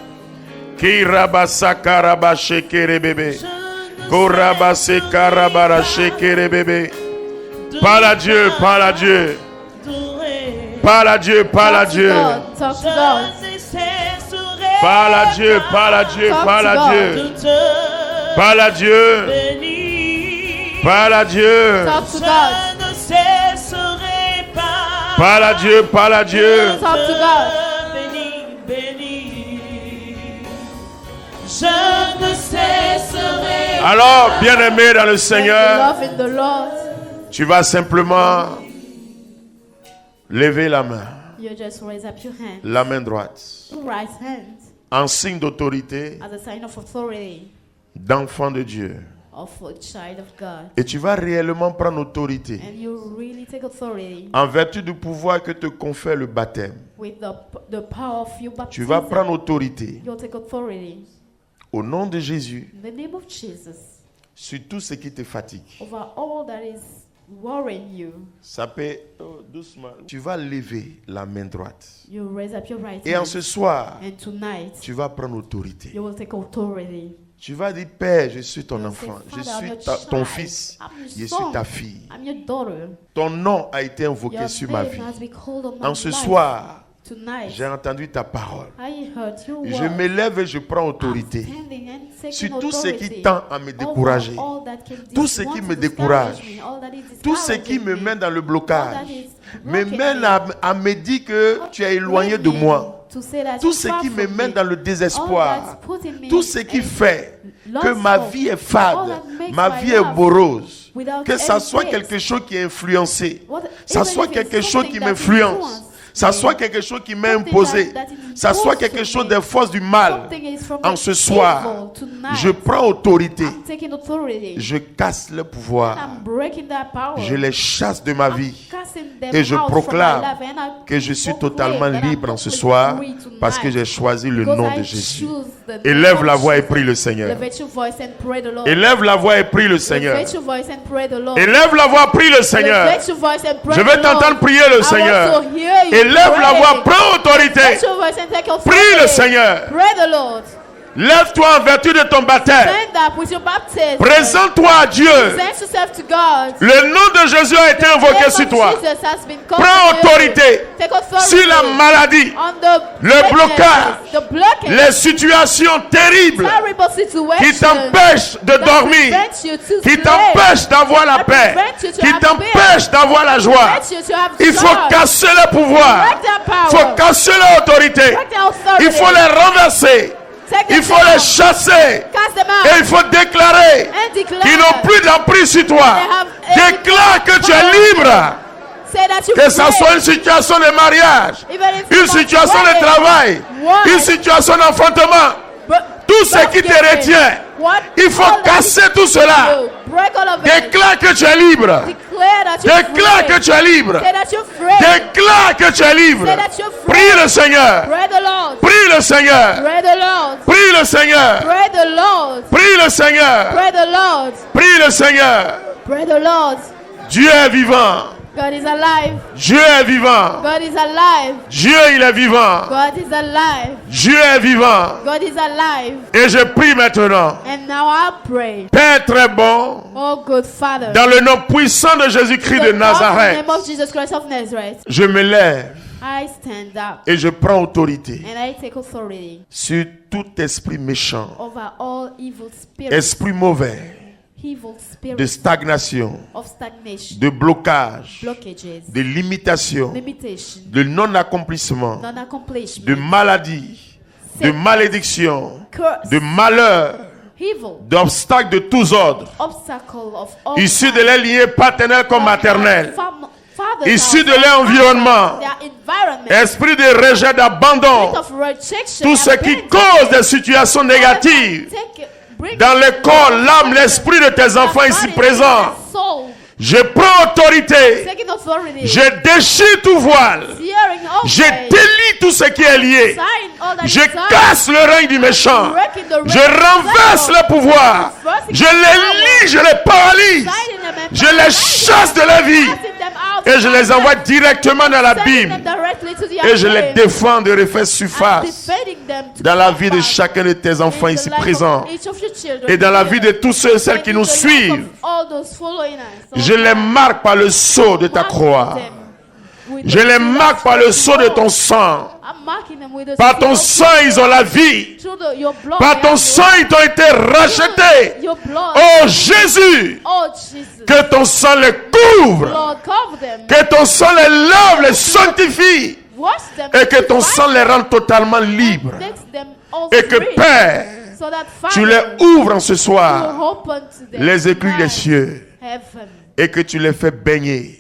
Kirabasa karaba shekere bébé. Korabase karabara shekere bébé. Parle à Dieu, parle à Dieu. Parle à Dieu, parle à Dieu. Talk to God. Parle à Dieu, parle à Dieu, parle à Dieu. Parle à Dieu. Parle à Dieu. Talk to God. Parle à Dieu, parle à Dieu. Talk to God. Je ne cesserai. Alors, bien-aimé dans le Seigneur, Love in the Lord. tu vas simplement lever la main, You just raise up your hand. la main droite, Right hand en signe d'autorité as a sign of authority d'enfant de Dieu. of a child of God. Et tu vas réellement prendre autorité And you really take authority en vertu du pouvoir que te confère le baptême. with the power of your baptism. Tu vas prendre autorité You'll take authority au nom de Jésus in the name of Jesus sur tout ce qui te fatigue. over all that is worrying you. Ça peut doucement. Tu vas lever la main droite. You raise up your right Et en hand. ce soir, And tonight, tu vas prendre autorité. you will take authority. Tu vas dire, Père, je suis ton You'll enfant, say, je Father, I'm suis your ton child. fils, I'm your je son. suis ta fille. I'm your daughter. Ton nom a été invoqué Your sur ma name vie. has been called on my En ce life. soir, Tonight, j'ai entendu ta parole. I heard your Je word. m'élève et je prends autorité Standing and taking sur tout ce qui authority tend à me over décourager, all that can tout ce want qui to me discourage décourage, me, all that is tout ce qui me discouraging mène dans le all that blocage, is me blocking mène me, à me dire que tu es éloigné de lead me moi. to say that Tout you're ce far qui me from mène me, dans le all désespoir, that's putting me tout ce qui in fait que lost ma hope, vie est all fade, that makes ma my vie est life morose, without que ça any soit peace. quelque chose qui est influencé, What- ça even soit if it's quelque chose something qui that m'influence, influences, ça soit quelque chose qui m'est imposé, ça soit quelque chose des forces du mal. En ce soir, je prends autorité, je casse le pouvoir, je les chasse de ma vie et je proclame que je suis totalement libre en ce soir parce que j'ai choisi le nom de Jésus. Élève la voix et prie le Seigneur. Élève la voix et prie le Seigneur. Élève la voix, prie le Seigneur. Je vais t'entendre prier le Seigneur. Élève la voix, prends autorité. Prie le Seigneur. Lève-toi en vertu de ton baptême. Présente-toi à Dieu. Le nom de Jésus a été invoqué sur toi. Prends autorité sur la maladie, le blocage, les situations terribles qui t'empêchent de dormir, qui t'empêchent d'avoir la paix, qui t'empêchent d'avoir la joie. Il faut casser le pouvoir. Il faut casser l'autorité. Il faut les renverser. Il faut les chasser et il faut déclarer qu'ils n'ont plus d'emprise sur toi. Déclare que tu es libre. Que ça soit une situation de mariage, une situation de travail, une situation d'enfantement, tout ce qui te retient, il faut casser tout cela. Déclare que tu es libre. Déclare que tu es libre. Déclare que tu es libre. Prie le Seigneur. Prie le Seigneur. Prie le Seigneur. Prie le Seigneur. Prie le Seigneur. Dieu est vivant. God is alive. Dieu est vivant. God is alive. Dieu, il est vivant. God is alive. Dieu est vivant. God is alive. Et je prie maintenant. And now I pray. Père très bon. Oh, good Father. Dans le nom puissant de Jésus-Christ de Nazareth. In the name of Jesus Christ of Nazareth. Je me lève. I stand up. Et je prends autorité. And I take authority. Sur tout esprit méchant. Over all evil spirits. Esprit mauvais. De stagnation, de blocage, de limitation, de non-accomplissement, de maladie, de malédiction, de malheur, d'obstacles de tous ordres, issus de leurs liens paternels comme maternels, issus de leur environnement, esprit de rejet, d'abandon, tout ce qui cause des situations négatives dans le corps, l'âme, l'esprit de tes enfants ici présents. Je prends autorité. Je déchire tout voile. Je délie tout ce qui est lié. Je casse le règne du méchant. Je renverse le pouvoir. Je les lie, je les paralyse. Je les chasse de la vie. Et je les envoie directement dans l'abîme. Et je les défends de refaire surface dans la vie de chacun de tes enfants ici présents. Et dans la vie de tous ceux et celles qui nous suivent. Je les marque par le sceau de ta croix. Je les marque par le sceau de ton sang. Par ton sang, ils ont la vie. Par ton sang, ils ont été rachetés. Oh Jésus, que ton sang les couvre. Que ton sang les lave, les sanctifie. Et que ton sang les rende totalement libres. Et que Père, tu les ouvres en ce soir, les écluses des cieux. Et que tu les fais baigner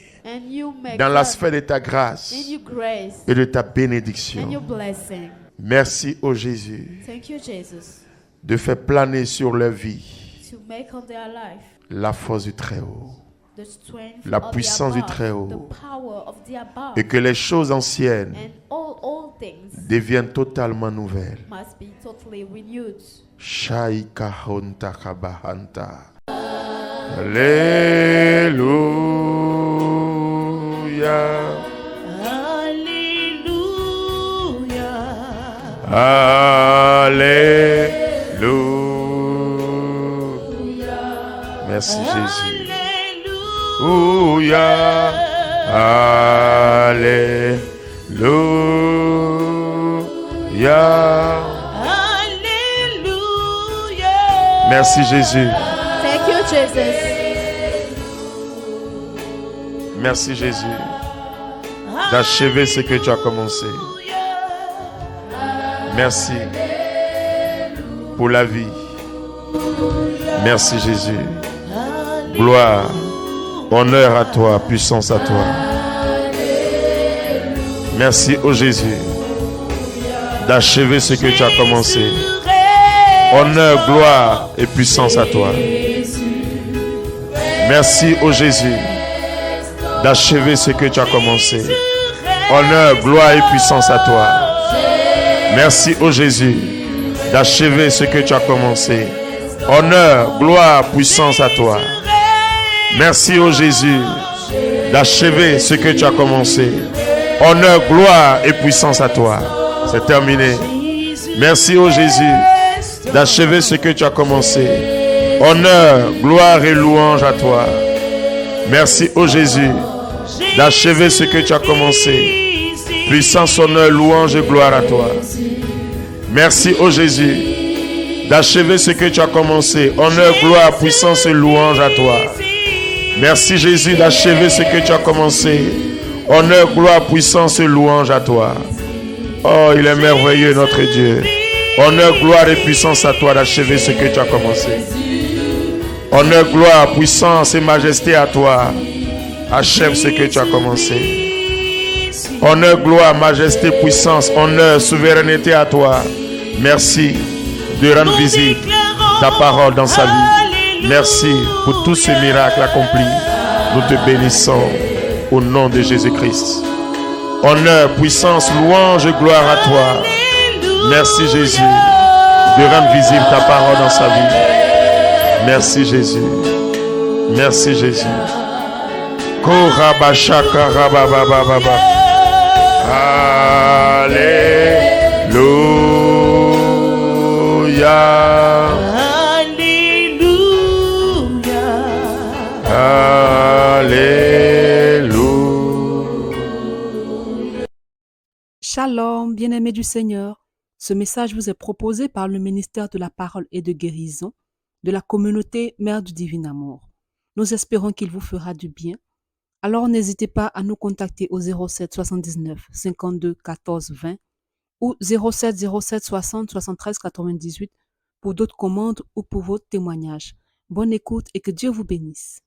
dans la sphère de ta grâce et de ta bénédiction. Merci, ô Jésus, de faire planer sur leur vie la force du Très-Haut, la puissance du Très-Haut, et que les choses anciennes deviennent totalement nouvelles. Shaika-honta kabahanta. Alléluia. Alléluia. Merci Jésus. Alléluia. Alléluia. Merci Jésus. Thank you, Jesus. Merci Jésus d'achever ce que tu as commencé. Merci pour la vie. Merci Jésus. Gloire, honneur à toi, puissance à toi. Merci, ô Jésus, d'achever ce que tu as commencé. Honneur, gloire et puissance à toi. Merci, ô Jésus, d'achever ce que tu as commencé. Honneur, gloire et puissance à toi. Merci, ô Jésus, d'achever ce que tu as commencé. Honneur, gloire, puissance à toi. Merci, ô Jésus, d'achever ce que tu as commencé. Honneur, gloire et puissance à toi. C'est terminé. Merci, ô Jésus, d'achever ce que tu as commencé. Honneur, gloire et louange à toi. Merci, ô Jésus, d'achever ce que tu as commencé. Puissance, honneur, louange et gloire à toi. Merci, ô Jésus, d'achever ce que tu as commencé. Honneur, gloire, puissance et louange à toi. Merci, Jésus, d'achever ce que tu as commencé. Honneur, gloire, puissance et louange à toi. Oh, il est merveilleux, notre Dieu. Honneur, gloire et puissance à toi d'achever ce que tu as commencé. Honneur, gloire, puissance et majesté à toi. Achève ce que tu as commencé. Honneur, gloire, majesté, puissance, honneur, souveraineté à toi. Merci de rendre visible ta parole dans sa vie. Merci pour tous ces miracles accomplis. Nous te bénissons au nom de Jésus-Christ. Honneur, puissance, louange et gloire à toi. Merci Jésus de rendre visible ta parole dans sa vie. Merci Jésus. Merci Jésus. Korabashaka rababababa. Alléluia. Alléluia. Shalom, bien-aimés du Seigneur. Ce message vous est proposé par le ministère de la Parole et de Guérison de la communauté Mère du Divin Amour. Nous espérons qu'il vous fera du bien. Alors n'hésitez pas à nous contacter au 07 79 52 14 20 ou 07 07 60 73 98 pour d'autres commandes ou pour vos témoignages. Bonne écoute et que Dieu vous bénisse.